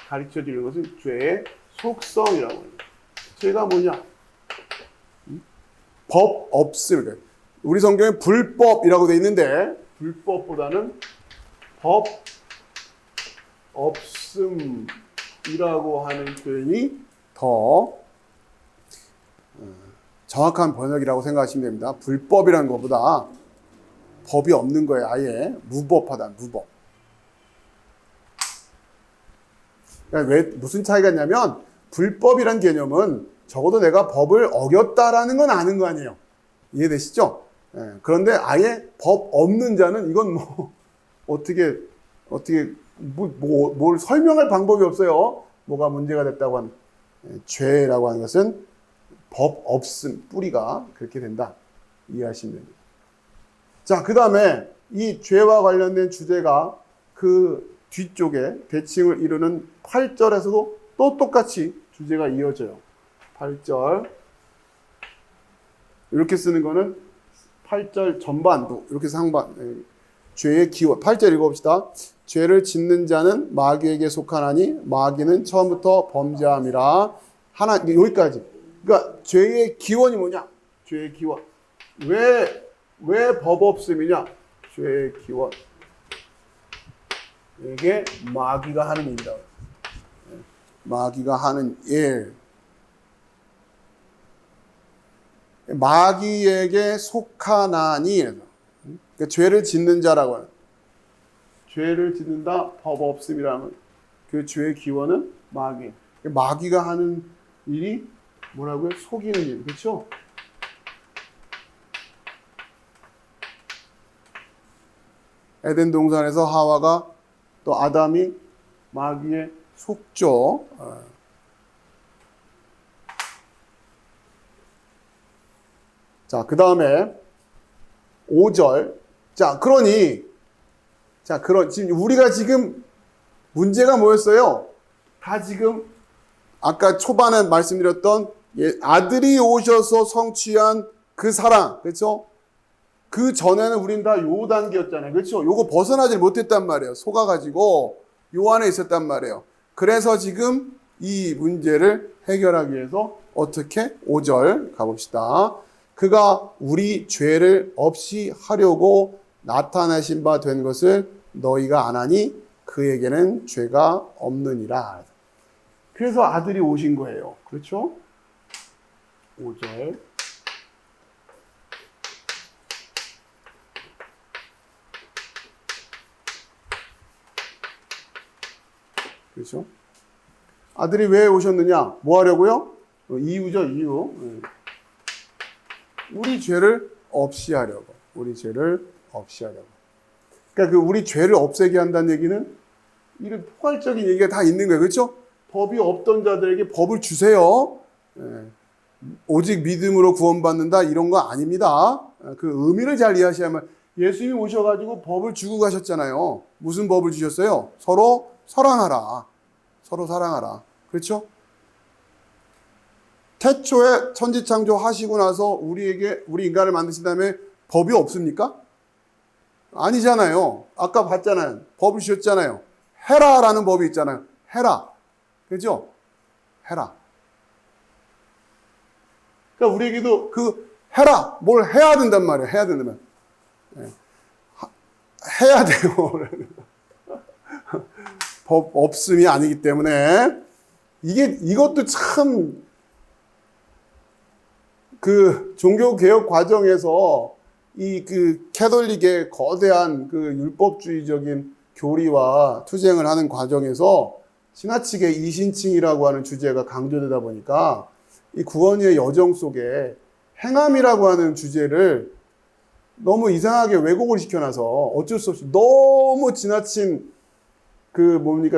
[SPEAKER 1] 가르쳐 주는 것은 죄의 속성이라고 합니다. 죄가 뭐냐? 법 없음. 우리 성경에 불법이라고 되어 있는데 불법보다는 법 없음이라고 하는 표현이 더 정확한 번역이라고 생각하시면 됩니다. 불법이라는 것보다 법이 없는 거예요. 아예 무법하다. 무법. 그러니까 왜 무슨 차이가 있냐면 불법이란 개념은 적어도 내가 법을 어겼다라는 건 아는 거 아니에요. 이해되시죠? 그런데 아예 법 없는 자는 이건 뭐 어떻게 뭘 설명할 방법이 없어요. 뭐가 문제가 됐다고 하는 죄라고 하는 것은 법 없음, 뿌리가 그렇게 된다. 이해하시면 됩니다. 자, 그 다음에 이 죄와 관련된 주제가 그 뒤쪽에 대칭을 이루는 8절에서도 또 똑같이 주제가 이어져요. 8절. 이렇게 쓰는 거는 8절 전반부, 이렇게 상반, 죄의 기원. 8절 읽어봅시다. 죄를 짓는 자는 마귀에게 속하나니 마귀는 처음부터 범죄함이라. 여기까지. 그러니까 죄의 기원이 뭐냐? 죄의 기원. 왜 법 없음이냐? 죄의 기원. 이게 마귀가 하는 일이다. 마귀가 하는 일. 마귀에게 속하나니. 그러니까 죄를 짓는 자라고 하는. 죄를 짓는다, 법 없음이라는 그 죄의 기원은 마귀. 마귀가 하는 일이 뭐라고요? 속이는 일. 그렇죠? 에덴 동산에서 하와가 또 아담이 마귀에 속죠. 자, 그 다음에 5절. 지금 우리가 지금 문제가 뭐였어요? 다 지금 아까 초반에 말씀드렸던 아들이 오셔서 성취한 그 사랑, 그렇죠? 그 전에는 우린 다 요 단계였잖아요, 그렇죠? 요거 벗어나질 못했단 말이에요. 속아가지고 요 안에 있었단 말이에요. 그래서 지금 이 문제를 해결하기 위해서 어떻게? 5절 가봅시다. 그가 우리 죄를 없이 하려고 나타내신 바 된 것을 너희가 안 하니 그에게는 죄가 없느니라. 그래서 아들이 오신 거예요. 그렇죠? 5절. 그렇죠? 아들이 왜 오셨느냐? 뭐 하려고요? 이유죠, 이유. 우리 죄를 없이 하려고. 우리 죄를 없이 하려고. 그러니까 그 우리 죄를 없애게 한다는 얘기는 이런 포괄적인 얘기가 다 있는 거예요. 그렇죠? 법이 없던 자들에게 법을 주세요. 오직 믿음으로 구원받는다 이런 거 아닙니다. 그 의미를 잘 이해하셔야만. 예수님이 오셔가지고 법을 주고 가셨잖아요. 무슨 법을 주셨어요? 서로 사랑하라. 서로 사랑하라. 그렇죠? 태초에 천지창조 하시고 나서 우리 인간을 만드신 다음에 법이 없습니까? 아니잖아요. 아까 봤잖아요. 법을 주셨잖아요. 해라라는 법이 있잖아요. 해라. 그죠? 해라. 그러니까 우리에게도 그 해라. 뭘 해야 된단 말이에요. 해야 된다면. 해야 돼요. 법 없음이 아니기 때문에 이것도 참 그 종교개혁 과정에서 이 그 캐톨릭의 거대한 그 율법주의적인 교리와 투쟁을 하는 과정에서 지나치게 이신칭이라고 하는 주제가 강조되다 보니까 이 구원의 여정 속에 행함이라고 하는 주제를 너무 이상하게 왜곡을 시켜놔서 어쩔 수 없이 너무 지나친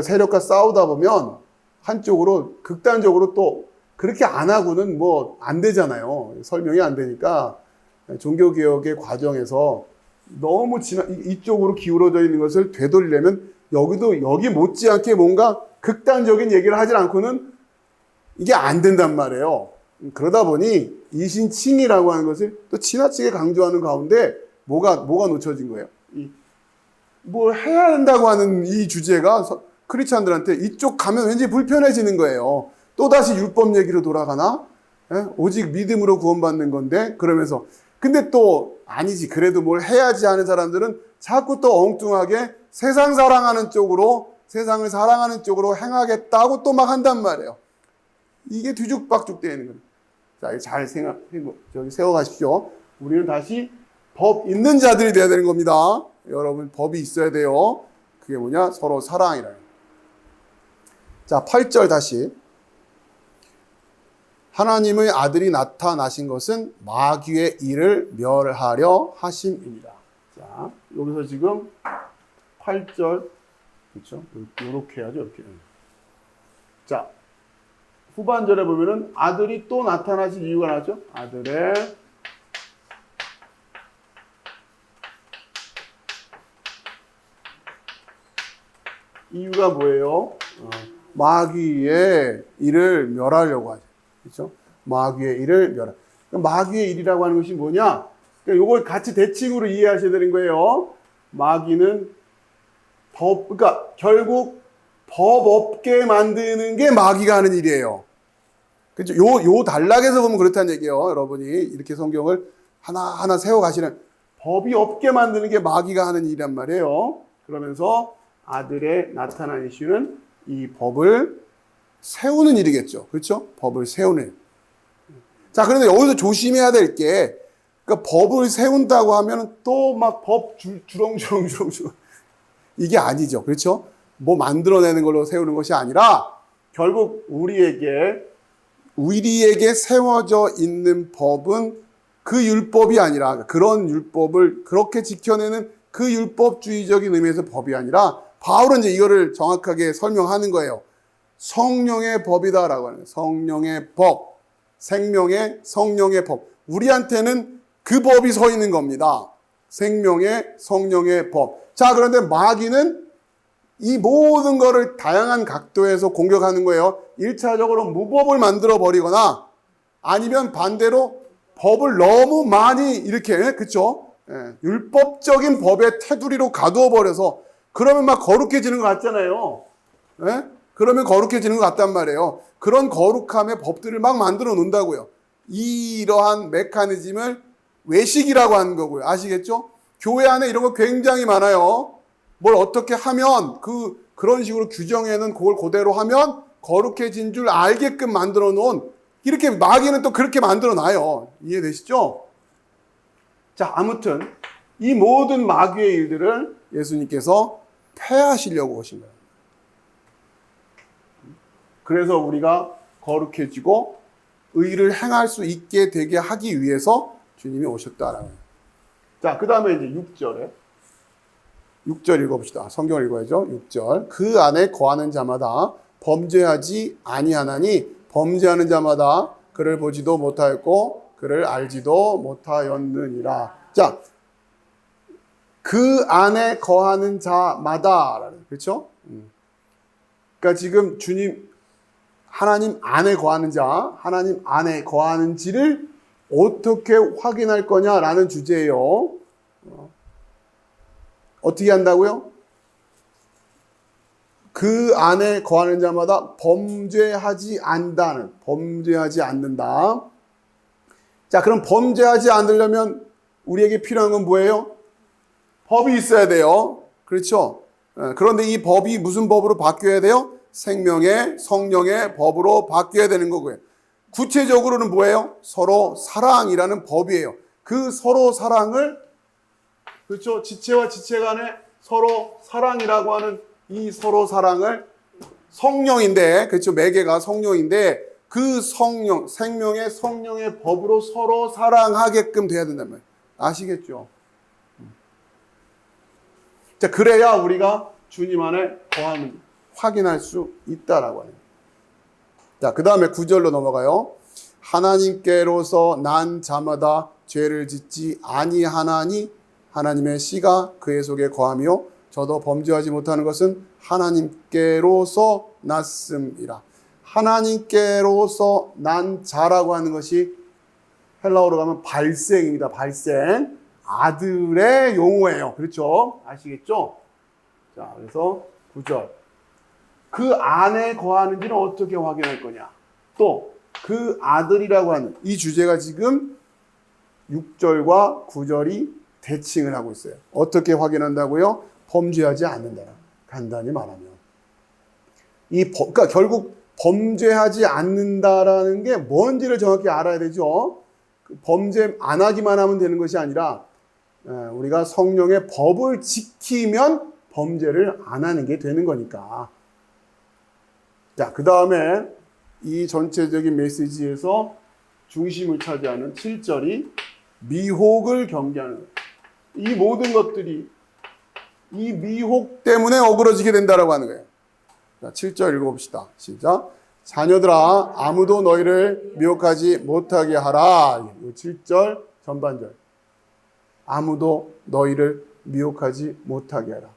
[SPEAKER 1] 세력과 싸우다 보면 한쪽으로 극단적으로 또 그렇게 안 하고는 뭐 안 되잖아요. 설명이 안 되니까 종교개혁의 과정에서 너무 이쪽으로 기울어져 있는 것을 되돌리려면 여기 못지않게 뭔가 극단적인 얘기를 하지 않고는 이게 안 된단 말이에요. 그러다 보니 이신칭이라고 하는 것을 또 지나치게 강조하는 가운데 뭐가 놓쳐진 거예요. 뭘 해야 한다고 하는 이 주제가 크리스찬들한테 이쪽 가면 왠지 불편해지는 거예요. 또다시 율법 얘기로 돌아가나? 오직 믿음으로 구원받는 건데 그러면서 근데 또 아니지 그래도 뭘 해야지 하는 사람들은 자꾸 또 엉뚱하게 세상을 사랑하는 쪽으로 행하겠다고 또 막 한단 말이에요. 이게 뒤죽박죽 되는 거예요. 자, 잘 세워가십시오. 우리는 다시 법 있는 자들이 돼야 되는 겁니다. 여러분 법이 있어야 돼요. 그게 뭐냐? 서로 사랑이라. 자, 8절 다시. 하나님의 아들이 나타나신 것은 마귀의 일을 멸하려 하심이니라. 자, 여기서 지금 8절 그렇죠? 이렇게 해야죠. 이렇게. 자, 후반절에 보면은 아들이 또 나타나신 이유가 나죠. 아들의 이유가 뭐예요? 마귀의 일을 멸하려고 하죠. 그렇죠? 마귀의 일을 멸하. 마귀의 일이라고 하는 것이 뭐냐? 그러니까 이걸 같이 대칭으로 이해하셔야 되는 거예요. 마귀는 그러니까 결국 법 없게 만드는 게 마귀가 하는 일이에요. 그렇죠? 요 단락에서 보면 그렇다는 얘기예요. 여러분이 이렇게 성경을 하나하나 세워가시는 법이 없게 만드는 게 마귀가 하는 일이란 말이에요. 그러면서 아들의 나타난 이슈는 이 법을 세우는 일이겠죠. 그렇죠? 법을 세우는 일. 자, 그런데 여기서 조심해야 될 게, 그러니까 법을 세운다고 하면 또 막 법 주렁주렁 이게 아니죠. 그렇죠? 뭐 만들어내는 걸로 세우는 것이 아니라 결국 우리에게 세워져 있는 법은 그 율법이 아니라 그런 율법을 그렇게 지켜내는 그 율법주의적인 의미에서 법이 아니라 바울은 이제 이거를 정확하게 설명하는 거예요. 성령의 법이다라고 하는 거예요. 성령의 법. 생명의 성령의 법. 우리한테는 그 법이 서 있는 겁니다. 생명의 성령의 법. 자, 그런데 마귀는 이 모든 거를 다양한 각도에서 공격하는 거예요. 1차적으로 무법을 만들어 버리거나 아니면 반대로 법을 너무 많이 이렇게, 그쵸? 율법적인 법의 테두리로 가두어 버려서 그러면 막 거룩해지는 것 같잖아요. 그러면 거룩해지는 것 같단 말이에요. 그런 거룩함의 법들을 막 만들어 놓는다고요. 이러한 메커니즘을 외식이라고 하는 거고요. 아시겠죠? 교회 안에 이런 거 굉장히 많아요. 뭘 어떻게 하면 그런 식으로 규정에는 그걸 그대로 하면 거룩해진 줄 알게끔 만들어 놓은, 이렇게 마귀는 또 그렇게 만들어 놔요. 이해되시죠? 자, 아무튼 이 모든 마귀의 일들을 예수님께서 패하시려고 오신 거예요. 그래서 우리가 거룩해지고 의를 행할 수 있게 되게 하기 위해서 주님이 오셨다라는 거예요. 자, 그 다음에 이제 6절 읽어봅시다. 성경을 읽어야죠. 6절. 그 안에 거하는 자마다 범죄하지 아니하나니 범죄하는 자마다 그를 보지도 못하였고 그를 알지도 못하였느니라. 자, 그 안에 거하는 자마다, 그렇죠? 그러니까 지금 주님, 하나님 안에 거하는 자, 하나님 안에 거하는지를 어떻게 확인할 거냐라는 주제예요. 어떻게 한다고요? 그 안에 거하는 자마다 범죄하지 않는다. 자, 그럼 범죄하지 않으려면 우리에게 필요한 건 뭐예요? 법이 있어야 돼요. 그렇죠? 그런데 이 법이 무슨 법으로 바뀌어야 돼요? 생명의, 성령의 법으로 바뀌어야 되는 거고요. 구체적으로는 뭐예요? 서로 사랑이라는 법이에요. 그 서로 사랑을, 그렇죠? 지체와 지체 간에 서로 사랑이라고 하는 이 서로 사랑을 성령인데, 그렇죠? 매개가 성령인데 그 성령, 생명의 성령의 법으로 서로 사랑하게끔 돼야 된단 말이에요. 아시겠죠? 자, 그래야 우리가 주님 안에 거하는 확인할 수 있다라고 해요. 자, 그 다음에 9절로 넘어가요. 하나님께로서 난 자마다 죄를 짓지 아니하나니 하나님의 씨가 그의 속에 거하며 저도 범죄하지 못하는 것은 하나님께로서 났음이라. 하나님께로서 난 자라고 하는 것이 헬라어로 가면 발생입니다. 발생. 아들의 용어예요. 그렇죠? 아시겠죠? 자, 그래서 9절. 그 안에 거하는지는 어떻게 확인할 거냐? 또 그 아들이라고 하는 이 주제가 지금 6절과 9절이 대칭을 하고 있어요. 어떻게 확인한다고요? 범죄하지 않는다. 간단히 말하면. 그러니까 결국 범죄하지 않는다라는 게 뭔지를 정확히 알아야 되죠. 범죄 안 하기만 하면 되는 것이 아니라 우리가 성령의 법을 지키면 범죄를 안 하는 게 되는 거니까. 자, 그 다음에 이 전체적인 메시지에서 중심을 차지하는 7절이 미혹을 경계하는 거예요. 이 모든 것들이 이 미혹 때문에 어그러지게 된다라고 하는 거예요. 자, 7절 읽어봅시다. 시작. 자녀들아, 아무도 너희를 미혹하지 못하게 하라. 7절 전반절. 아무도 너희를 미혹하지 못하게 하라.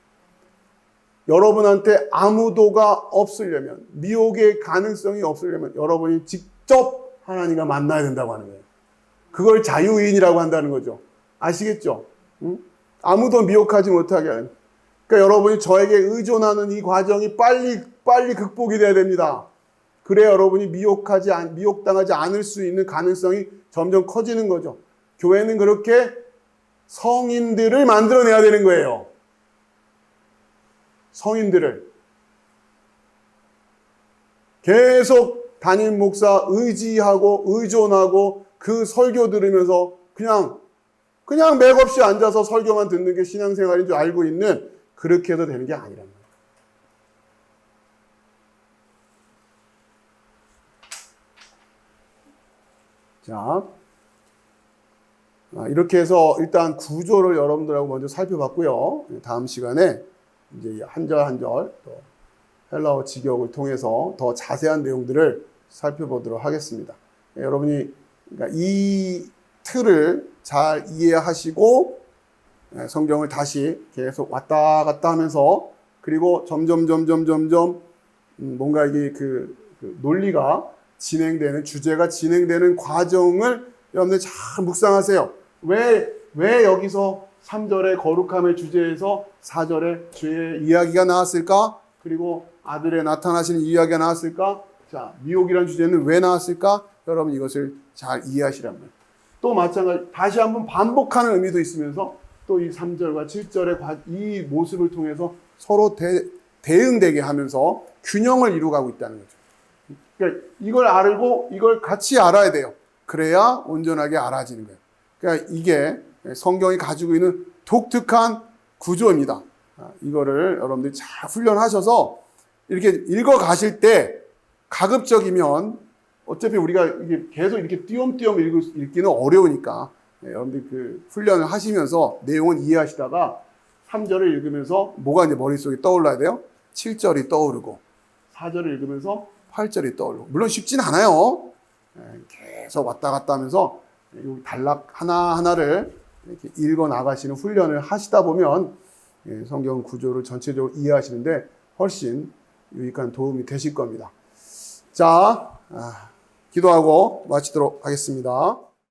[SPEAKER 1] 여러분한테 아무도가 없으려면, 미혹의 가능성이 없으려면 여러분이 직접 하나님과 만나야 된다고 하는 거예요. 그걸 자유인이라고 한다는 거죠. 아시겠죠? 응? 아무도 미혹하지 못하게 하는. 그러니까 여러분이 저에게 의존하는 이 과정이 빨리 극복이 돼야 됩니다. 그래야 여러분이 미혹당하지 않을 수 있는 가능성이 점점 커지는 거죠. 교회는 그렇게 성인들을 만들어내야 되는 거예요. 성인들을. 계속 담임 목사 의지하고 의존하고 그 설교 들으면서 그냥 맥없이 앉아서 설교만 듣는 게 신앙생활인 줄 알고 있는, 그렇게 해도 되는 게 아니란 말이에요. 자, 이렇게 해서 일단 구조를 여러분들하고 먼저 살펴봤고요. 다음 시간에 이제 한 절 한 절 또 헬라어 직역을 통해서 더 자세한 내용들을 살펴보도록 하겠습니다. 여러분이 그러니까 이 틀을 잘 이해하시고 성경을 다시 계속 왔다 갔다 하면서, 그리고 점점 뭔가 이게 그 논리가 진행되는, 주제가 진행되는 과정을 여러분들 잘 묵상하세요. 왜 여기서 3절의 거룩함의 주제에서 4절에 죄의 이야기가 나왔을까? 그리고 아들의 나타나시는 이야기가 나왔을까? 자, 미혹이라는 주제는 왜 나왔을까? 여러분 이것을 잘 이해하시란 말이에요. 또 마찬가지, 다시 한번 반복하는 의미도 있으면서 또 이 3절과 7절의 이 모습을 통해서 서로 대응되게 하면서 균형을 이루어가고 있다는 거죠. 그러니까 이걸 알고 이걸 같이 알아야 돼요. 그래야 온전하게 알아지는 거예요. 그러니까 이게 성경이 가지고 있는 독특한 구조입니다. 이거를 여러분들이 잘 훈련하셔서 이렇게 읽어 가실 때 가급적이면 어차피 우리가 이게 계속 이렇게 띄엄띄엄 읽기는 어려우니까 여러분들이 그 훈련을 하시면서 내용은 이해하시다가 3절을 읽으면서 뭐가 이제 머릿속에 떠올라야 돼요? 7절이 떠오르고 4절을 읽으면서 8절이 떠오르고. 물론 쉽진 않아요. 계속 왔다 갔다 하면서 단락 하나하나를 이렇게 읽어 나가시는 훈련을 하시다 보면 성경 구조를 전체적으로 이해하시는데 훨씬 유익한 도움이 되실 겁니다. 자, 기도하고 마치도록 하겠습니다.